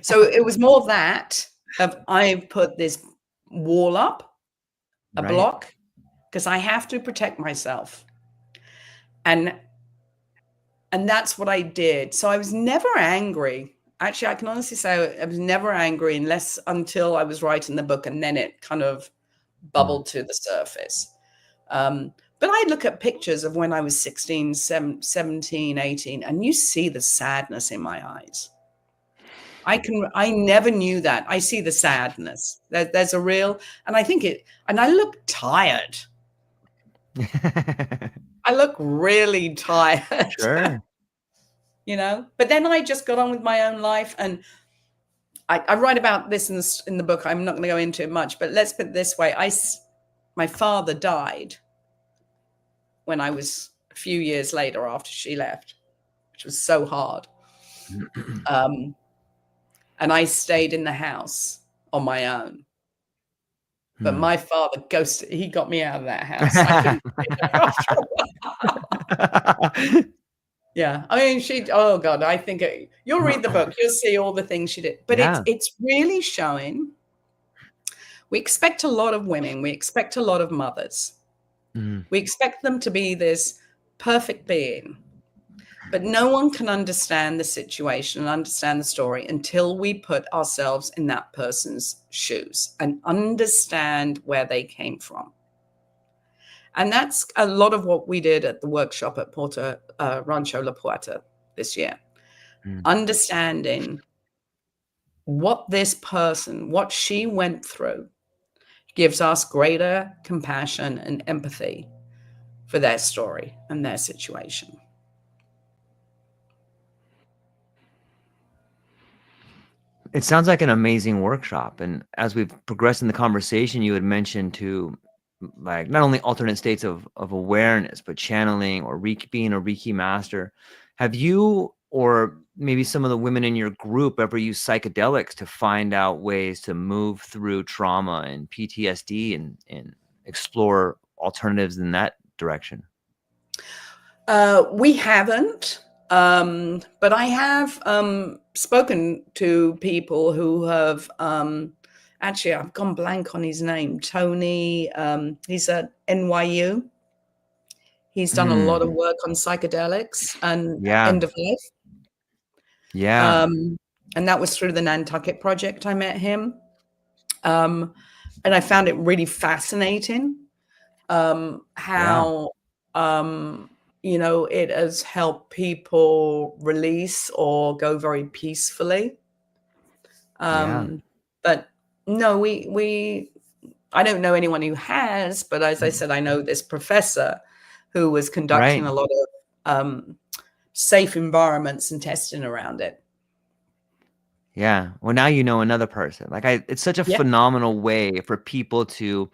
So it was more that of I put this wall up, a Right. block, because I have to protect myself. And that's what I did. So I was never angry. Actually, I can honestly say I was never angry until I was writing the book, and then it kind of bubbled to the surface. But I look at pictures of when I was 16, 17, 18, and you see the sadness in my eyes. I never knew that. I see the sadness. There's a real, and I look tired. I look really tired. Sure. You know, but then I just got on with my own life, and I write about this in the book. I'm not going to go into it much, but let's put it this way. My father died when I was a few years later after she left, which was so hard. And I stayed in the house on my own. But my father he got me out of that house. I couldn't after a while. Yeah. I mean, oh God, I think you'll read the book. You'll see all the things she did. But it's really showing. We expect a lot of women. We expect a lot of mothers. We expect them to be this perfect being. But no one can understand the situation and understand the story until we put ourselves in that person's shoes and understand where they came from. And that's a lot of what we did at the workshop at Rancho La Puerta this year. Understanding what she went through, gives us greater compassion and empathy for their story and their situation. It sounds like an amazing workshop. And as we've progressed in the conversation, you had mentioned to like not only alternate states of awareness, but channeling or being a Reiki master. Have you, or maybe some of the women in your group, ever used psychedelics to find out ways to move through trauma and PTSD and explore alternatives in that direction? We haven't, but I have spoken to people who have, actually, I've gone blank on his name, Tony. He's at NYU. He's done a lot of work on psychedelics and end of life. Yeah. And that was through the Nantucket Project I met him. And I found it really fascinating how, it has helped people release or go very peacefully. But no, I don't know anyone who has, but as I said, I know this professor who was conducting a lot of safe environments and testing around it. Yeah. Well, now you know another person. Like it's such a phenomenal way for people to,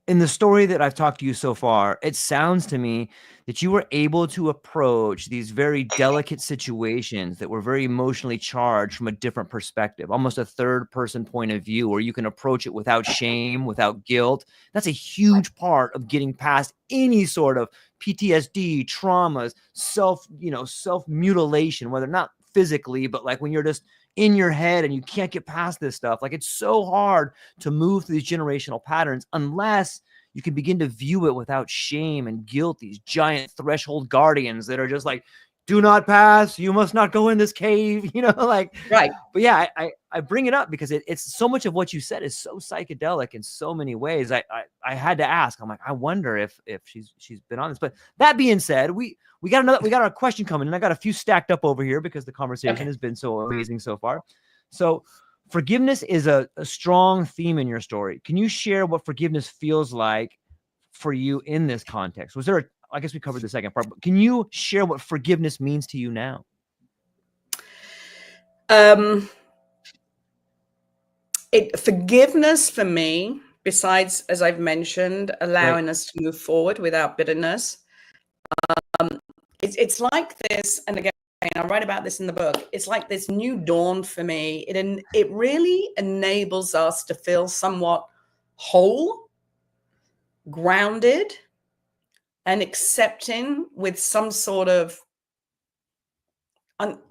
in the story that I've talked to you so far, it sounds to me that you were able to approach these very delicate situations that were very emotionally charged from a different perspective, almost a third person point of view, where you can approach it without shame, without guilt. That's a huge part of getting past any sort of PTSD, traumas, self-mutilation, whether not physically, but like when you're just in your head and you can't get past this stuff. Like it's so hard to move through these generational patterns unless you can begin to view it without shame and guilt, these giant threshold guardians that are just like, do not pass, you must not go in this cave, like, right. But yeah, I bring it up because it's so much of what you said is so psychedelic in so many ways. I had to ask, I'm like, I wonder if she's been on this. But that being said, we got a question coming, and I got a few stacked up over here because the conversation has been so amazing so far. So Forgiveness is a strong theme in your story. Can you share what forgiveness feels like for you in this context? Was there I guess we covered the second part, but can you share what forgiveness means to you now? Forgiveness for me, besides, as I've mentioned, allowing us to move forward without bitterness, it's like this, and again, I write about this in the book. It's like this new dawn for me. It really enables us to feel somewhat whole, grounded, and accepting with some sort of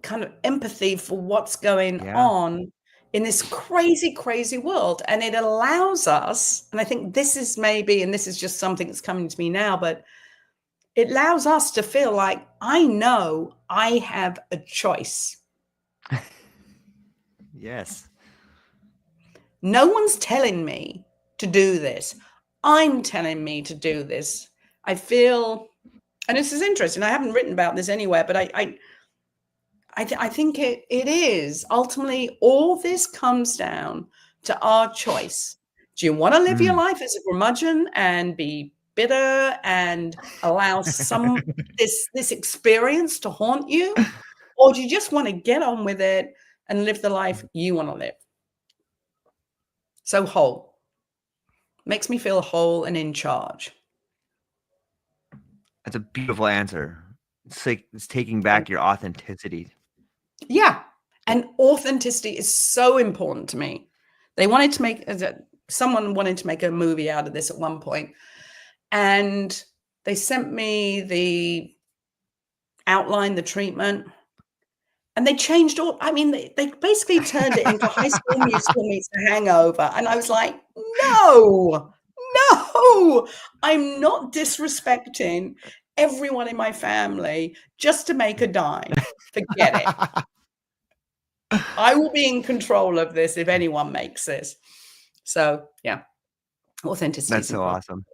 kind of empathy for what's going on in this crazy, crazy world. And it allows us, and I think this is maybe, and this is just something that's coming to me now, but it allows us to feel like, I know I have a choice. Yes. No one's telling me to do this. I'm telling me to do this. I feel, and this is interesting, I haven't written about this anywhere, but I think it is. Ultimately, all this comes down to our choice. Do you want to live your life as a curmudgeon and be bitter and allow this experience to haunt you? Or do you just want to get on with it and live the life you want to live? So whole. Makes me feel whole and in charge. That's a beautiful answer. It's like it's taking back your authenticity. Yeah. And authenticity is so important to me. Someone wanted to make a movie out of this at one point, and they sent me the outline, the treatment, and they changed they basically turned it into High School Musical meets The Hangover. And I was like, no, I'm not disrespecting everyone in my family just to make a dime. Forget it. I will be in control of this if anyone makes this. So yeah, authenticity. That's so awesome.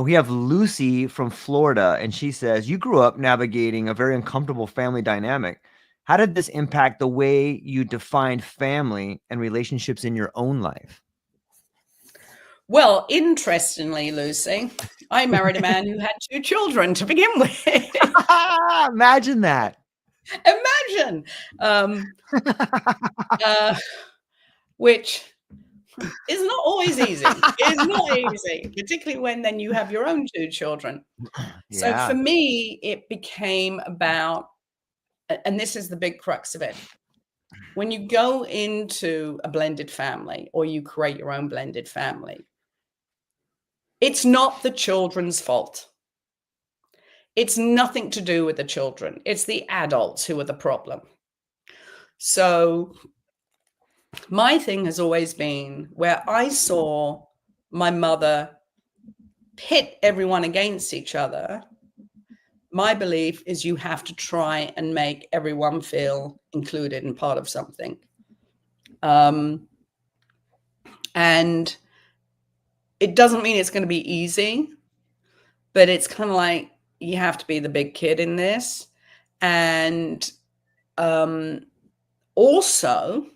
We have Lucy from Florida, and she says, you grew up navigating a very uncomfortable family dynamic. How did this impact the way you defined family and relationships in your own life? Well, interestingly, Lucy, I married a man who had 2 children to begin with. Imagine that. Imagine. Which is not always easy. It's not easy, particularly when then you have your own 2 children. So for me, it became about, and this is the big crux of it. When you go into a blended family or you create your own blended family, it's not the children's fault. It's nothing to do with the children. It's the adults who are the problem. So my thing has always been where I saw my mother pit everyone against each other. My belief is you have to try and make everyone feel included and part of something. And it doesn't mean it's going to be easy, but it's kind of like you have to be the big kid in this. And also,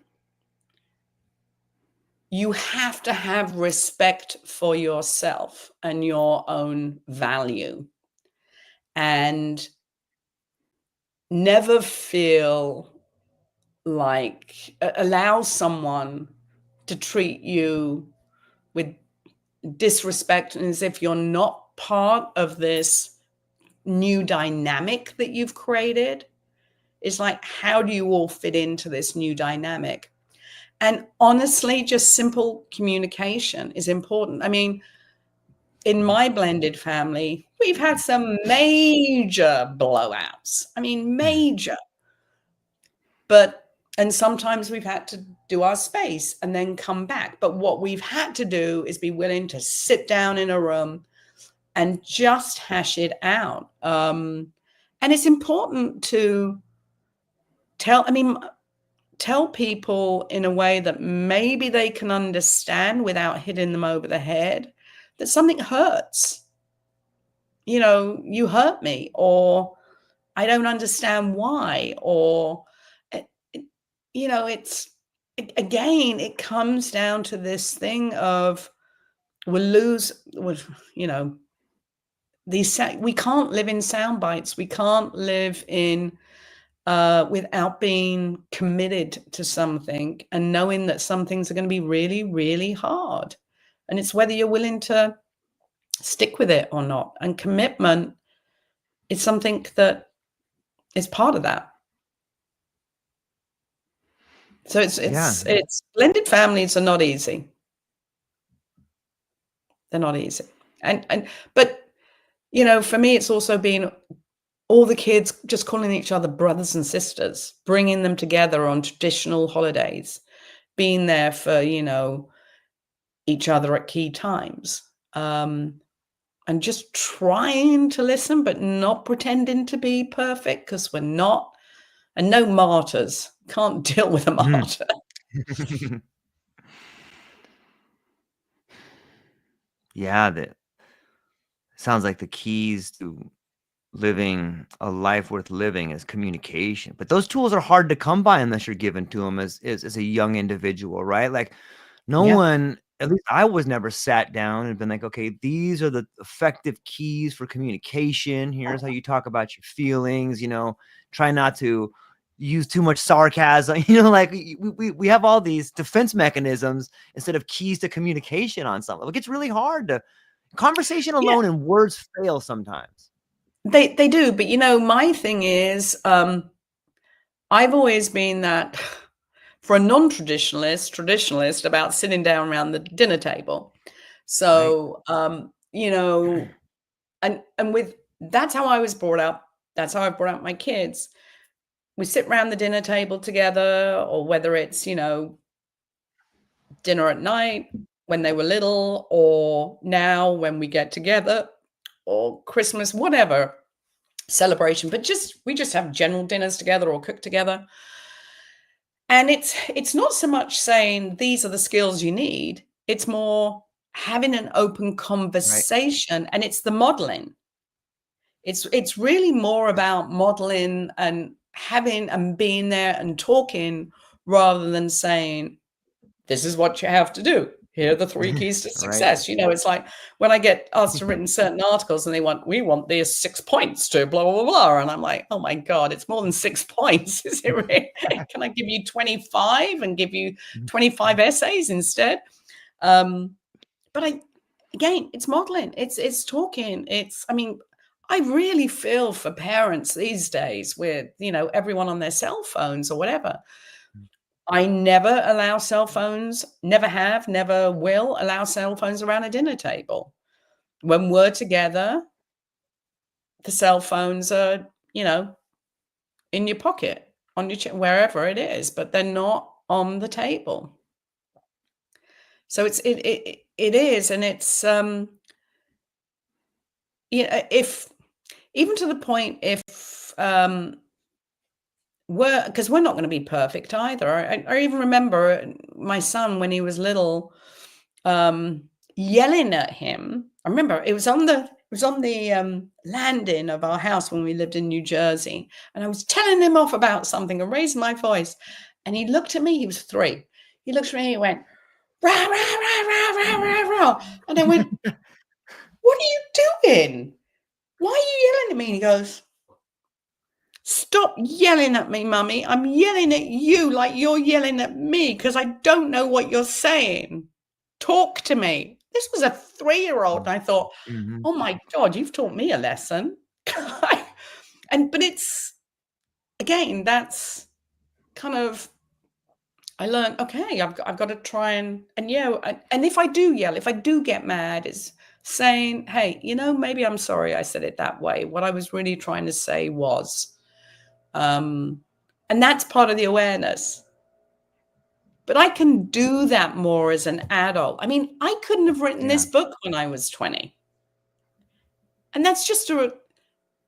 you have to have respect for yourself and your own value, and never feel like allow someone to treat you with disrespect and as if you're not part of this new dynamic that you've created. It's like, how do you all fit into this new dynamic? And honestly, just simple communication is important. I mean, in my blended family, we've had some major blowouts. I mean, major. And sometimes we've had to do our space and then come back. But what we've had to do is be willing to sit down in a room and just hash it out. And it's important to tell people in a way that maybe they can understand without hitting them over the head that something hurts. You know, you hurt me, or I don't understand why, or, you know, it's again, it comes down to this thing of you know, we can't live in sound bites. We can't live in without being committed to something and knowing that some things are going to be really, really hard. And it's whether you're willing to stick with it or not. And commitment is something that is part of that. So it's blended families are not easy. They're not easy. But you know, for me, it's also been all the kids just calling each other brothers and sisters, bringing them together on traditional holidays, being there for, you know, each other at key times, and just trying to listen, but not pretending to be perfect, because we're not. And no martyrs. Can't deal with a martyr. Yeah, that sounds like the keys to living a life worth living is communication. But those tools are hard to come by unless you're given to them as a young individual, right? Like no Yeah. one, at least I was never sat down and been like, okay, these are the effective keys for communication. Here's how you talk about your feelings, you know, try not to use too much sarcasm, you know, like we have all these defense mechanisms instead of keys to communication on something. Like it's really hard to conversation Yeah, alone and words fail sometimes. they do. But, you know, my thing is, I've always been that for a traditionalist about sitting down around the dinner table. Right. So, you know, and with that's how I was brought up. That's how I brought up my kids. We sit around the dinner table together, or whether it's, you know, dinner at night when they were little, or now when we get together, or Christmas, whatever celebration, but we just have general dinners together or cook together. And it's not so much saying these are the skills you need, it's more having an open Right. conversation, and it's the modeling. It's really more about modeling and having and being there and talking, rather than saying, this is what you have to do. Here are the 3 keys to Right. success. You know, it's like when I get asked to written certain articles and we want these 6 points to blah, blah, blah. And I'm like, oh my God, it's more than 6 points. Is it really? Can I give you 25 and give you 25 essays instead? But again, it's modeling, it's talking. I mean, I really feel for parents these days with, you know, everyone on their cell phones or whatever. I never allow cell phones, never have, never will allow cell phones around a dinner table. When we're together, the cell phones are, you know, in your pocket, on your wherever it is, but they're not on the table. So it is, and it's if even to the point if we're not going to be perfect either. I even remember my son when he was little, yelling at him. I remember it was on the landing of our house when we lived in New Jersey, and I was telling him off about something and raising my voice, and he looked at me. He was 3. He looked at me and he went, rah, rah, rah, rah, rah, rah, rah. And I went, what are you doing? Why are you yelling at me? And he goes, stop yelling at me, mummy. I'm yelling at you like you're yelling at me because I don't know what you're saying. Talk to me. This was a 3-year-old. And I thought, oh my God, you've taught me a lesson. But it's, again, that's kind of, I learned, okay, I've got to try and if I do yell, if I do get mad, it's saying, hey, you know, maybe I'm sorry I said it that way. What I was really trying to say was, and that's part of the awareness. But I can do that more as an adult. I mean, I couldn't have written Yeah. this book when I was 20. And that's just a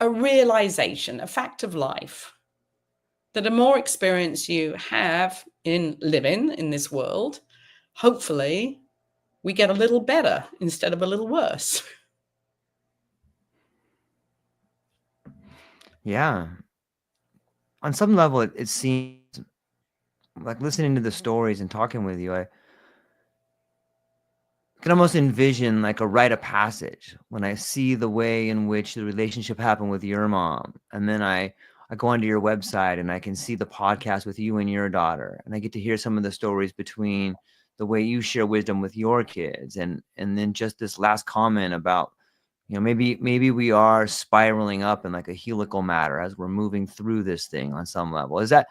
realization, a fact of life, that the more experience you have in living in this world, hopefully we get a little better instead of a little worse. Yeah. On some level, it seems like listening to the stories and talking with you, I can almost envision like a rite of passage when I see the way in which the relationship happened with your mom. And then I go onto your website and I can see the podcast with you and your daughter. And I get to hear some of the stories between the way you share wisdom with your kids. And then just this last comment about, maybe we are spiraling up in like a helical matter as we're moving through this thing on some level. Is that,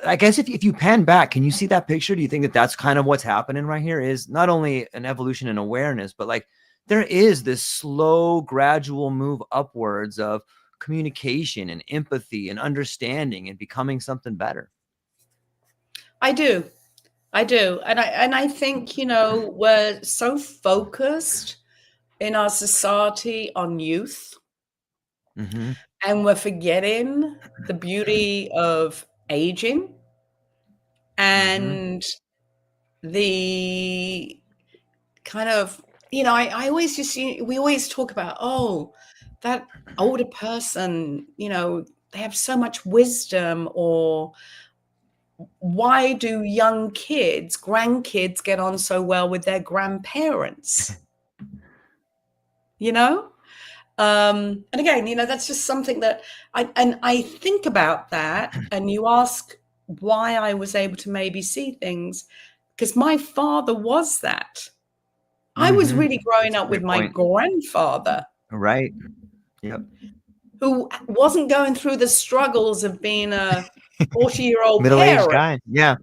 I guess if you pan back, can you see that picture? Do you think that that's kind of what's happening right here? Is not only an evolution in awareness, but like there is this slow, gradual move upwards of communication and empathy and understanding and becoming something better. I do. And I think, we're so focused in our society on youth, Mm-hmm. and we're forgetting the beauty of aging Mm-hmm. and the kind of, I always we always talk about, oh, that older person, they have so much wisdom, or why do young kids, grandkids get on so well with their grandparents? And again, that's just something that I think about that. And you ask why I was able to maybe see things, because my father was that. I was Mm-hmm. really growing That's a up with great my point. grandfather, Right. Yep. who wasn't going through the struggles of being a 40-year-old Middle-aged parent. guy. Yeah.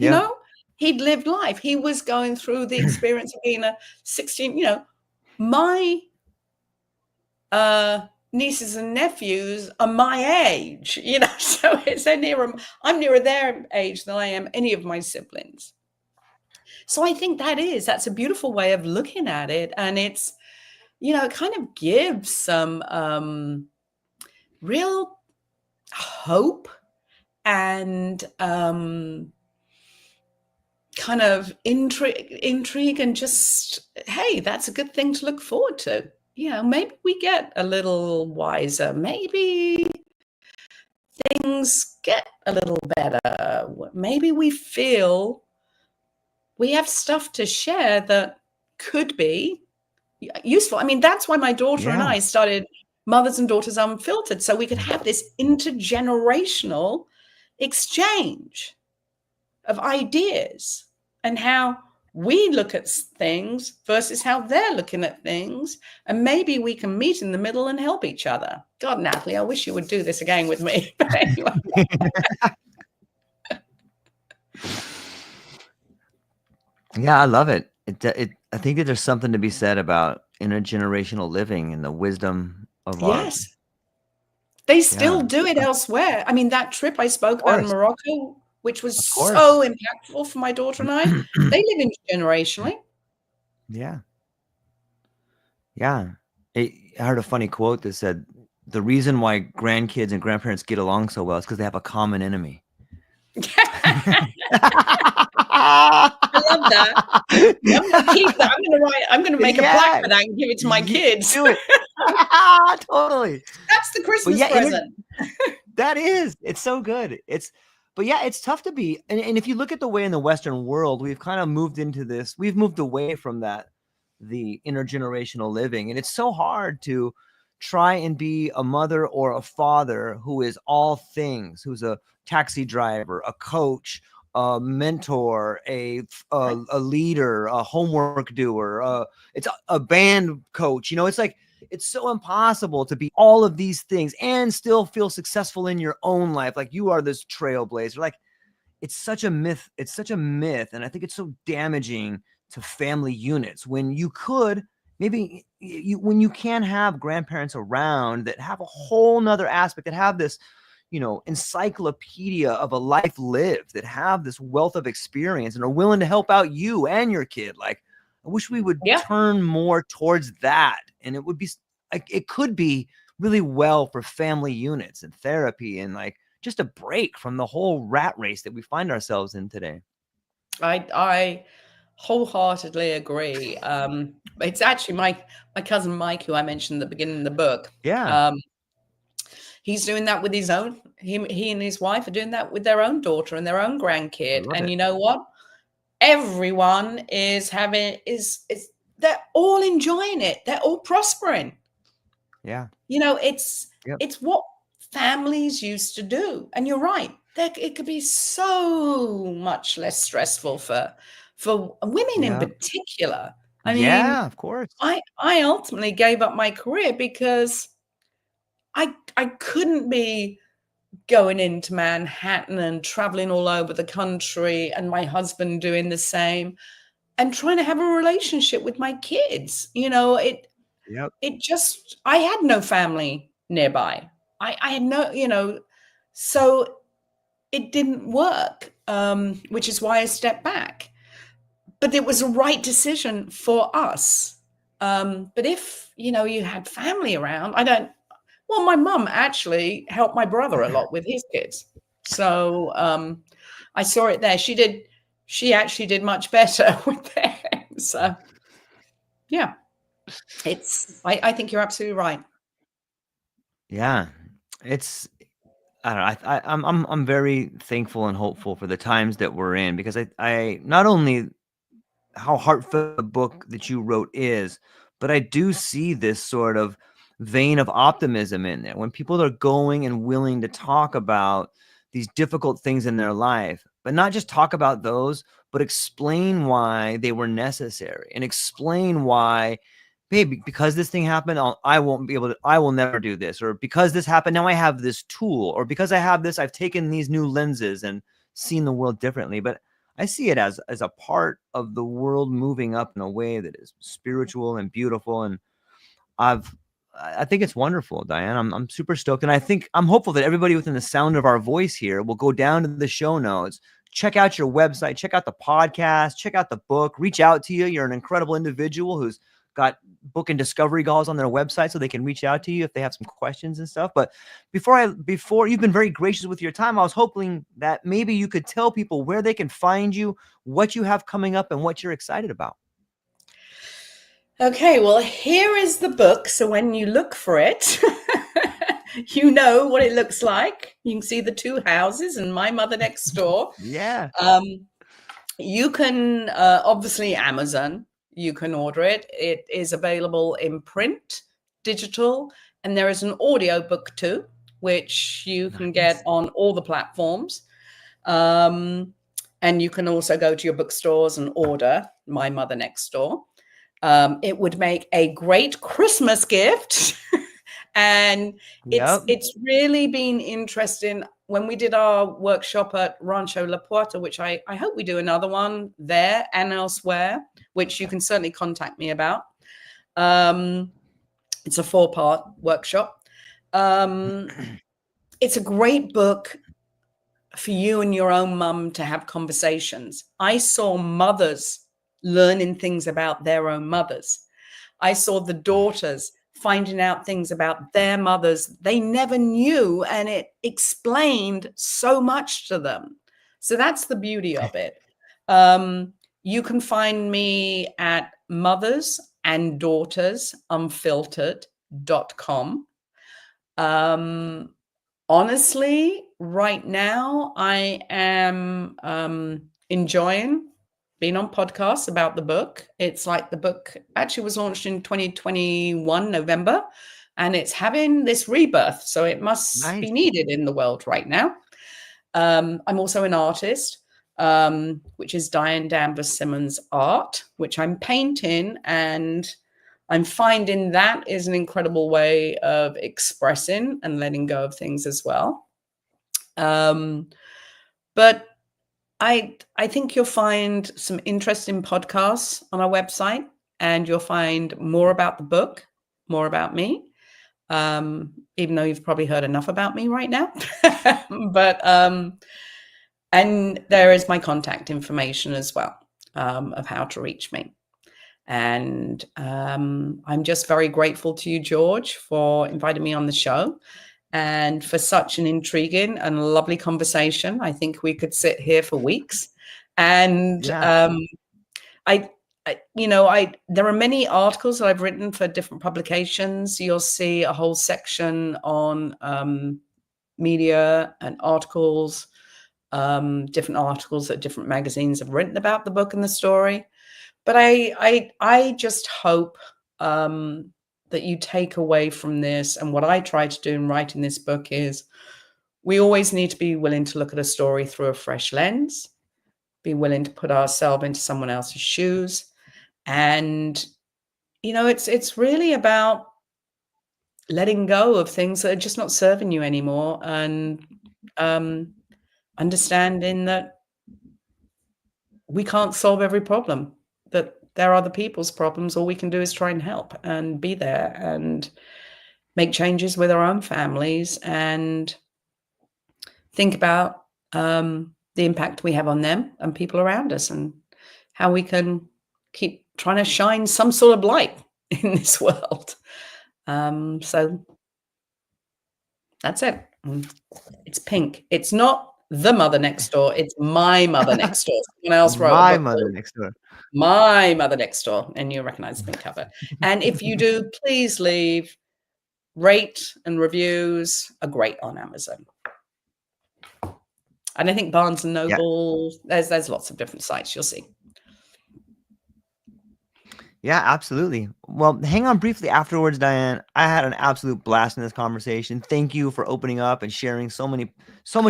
You Yeah. know, he'd lived life. He was going through the experience of being a 16, my nieces and nephews are my age, so I'm nearer their age than I am any of my siblings. So I think that's a beautiful way of looking at it. And it's, it kind of gives some real hope and kind of intrigue, and just, hey, that's a good thing to look forward to. Maybe we get a little wiser. Maybe things get a little better. Maybe we feel we have stuff to share that could be useful. I mean, that's why my daughter and Yeah. I started Mothers and Daughters Unfiltered, so we could have this intergenerational exchange of ideas and how we look at things versus how they're looking at things. And maybe we can meet in the middle and help each other. God, Natalie, I wish you would do this again with me. But anyway. Yeah, I love it. I think that there's something to be said about intergenerational living and the wisdom of our. Yes. They still Yeah, do it elsewhere. I mean, that trip I spoke about in course, Morocco, which was of course. so impactful for my daughter and I, they live intergenerationally. Yeah, yeah. I heard a funny quote that said, "The reason why grandkids and grandparents get along so well is because they have a common enemy." I love that. I'm going to keep that. I'm going to make a plaque for that and give it to my kids. Do it. Totally. That's the Christmas present. That is. It's so good. But yeah, it's tough to be. And if you look at the way in the Western world, we've kind of moved into this, we've moved away from the intergenerational living. And it's so hard to try and be a mother or a father who is all things, who's a taxi driver, a coach, a mentor, a leader, a homework doer, it's a band coach. It's like, it's so impossible to be all of these things and still feel successful in your own life. Like you are this trailblazer. Like it's such a myth. It's such a myth. And I think it's so damaging to family units when you could maybe when you can have grandparents around that have a whole nother aspect, that have this, encyclopedia of a life lived, that have this wealth of experience and are willing to help out you and your kid. Like, I wish we would turn more towards that. And it would be, it could be really well for family units and therapy and like just a break from the whole rat race that we find ourselves in today. I wholeheartedly agree. It's actually my cousin Mike, who I mentioned at the beginning of the book. Yeah. He's doing that with his own, he and his wife are doing that with their own daughter and their own grandkid. And you know what? Everyone is they're all enjoying it. They're all prospering. Yeah. You know, it's what families used to do. And you're right. It could be so much less stressful for women in particular. I mean, of course. I ultimately gave up my career because I couldn't be going into Manhattan and traveling all over the country, and my husband doing the same, and trying to have a relationship with my kids. You know, it just, I had no family nearby. I had no, you know, so it didn't work, which is why I stepped back. But it was a right decision for us. But if, you know, you had family around, well, my mum actually helped my brother a lot with his kids. So I saw it there. She actually did much better with them. So yeah, I think you're absolutely right. Yeah. It's, I don't know. I'm very thankful and hopeful for the times that we're in, because I not only how heartfelt the book that you wrote is, but I do see this sort of vein of optimism in there when people are going and willing to talk about these difficult things in their life, but not just talk about those, but explain why they were necessary and explain why, hey, because this thing happened, I will never do this, or because this happened, now I have this tool, or because I have this, I've taken these new lenses and seen the world differently. But I see it as a part of the world moving up in a way that is spiritual and beautiful. And I think it's wonderful, Diane. I'm super stoked. And I think I'm hopeful that everybody within the sound of our voice here will go down to the show notes, check out your website, check out the podcast, check out the book, reach out to you. You're an incredible individual who's got book and discovery calls on their website, so they can reach out to you if they have some questions and stuff. But before you've been very gracious with your time, I was hoping that maybe you could tell people where they can find you, what you have coming up, and what you're excited about. Okay, well, here is the book. So when you look for it, you know what it looks like. You can see the two houses and my mother next door. Yeah. You can obviously Amazon. You can order it. It is available in print, digital, and there is an audio book too, which you can get on all the platforms. And you can also go to your bookstores and order My Mother Next Door. It would make a great Christmas gift. And it's really been interesting. When we did our workshop at Rancho La Puerta, which I hope we do another one there and elsewhere, which you can certainly contact me about. It's a 4-part workshop. It's a great book for you and your own mum to have conversations. I saw mothers learning things about their own mothers. I saw the daughters finding out things about their mothers they never knew, and it explained so much to them. So that's the beauty of it. You can find me at mothersanddaughtersunfiltered.com. Honestly, right now, I am enjoying being on podcasts about the book. It's like the book actually was launched in 2021, November, and it's having this rebirth. So it must be needed in the world right now. I'm also an artist, which is Diane Danvers Simmons Art, which I'm painting, and I'm finding that is an incredible way of expressing and letting go of things as well. But I think you'll find some interesting podcasts on our website, and you'll find more about the book, more about me, even though you've probably heard enough about me right now. But and there is my contact information as well, of how to reach me. And I'm just very grateful to you, George, for inviting me on the show and for such an intriguing and lovely conversation. I think we could sit here for weeks. And I there are many articles that I've written for different publications. You'll see a whole section on media and articles, different articles that different magazines have written about the book and the story. But I just hope that you take away from this, and what I try to do in writing this book is, we always need to be willing to look at a story through a fresh lens, be willing to put ourselves into someone else's shoes. And, it's really about letting go of things that are just not serving you anymore, and understanding that we can't solve every problem, that there are other people's problems. All we can do is try and help and be there and make changes with our own families, and think about the impact we have on them and people around us, and how we can keep trying to shine some sort of light in this world. So that's it. It's pink. It's not the mother next door. It's my mother next door. Someone else wrote My a book mother called next door. My Mother Next Door, and you recognize the pink cover. And if you do, please leave rate and reviews are great on Amazon. And I think Barnes and Noble, there's lots of different sites, you'll see. Yeah, absolutely. Well, hang on briefly afterwards, Diane. I had an absolute blast in this conversation. Thank you for opening up and sharing so much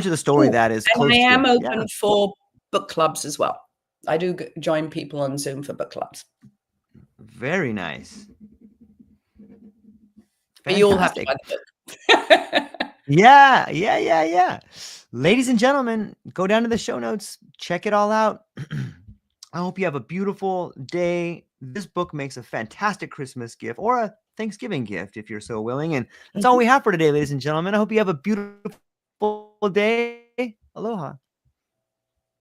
of the story that is close and I am to you. open for book clubs as well. I do join people on Zoom for book clubs. Very nice. But you all have to buy the book. Yeah. Ladies and gentlemen, go down to the show notes. Check it all out. I hope you have a beautiful day. This book makes a fantastic Christmas gift, or a Thanksgiving gift if you're so willing. And that's all we have for today, ladies and gentlemen. I hope you have a beautiful day. Aloha.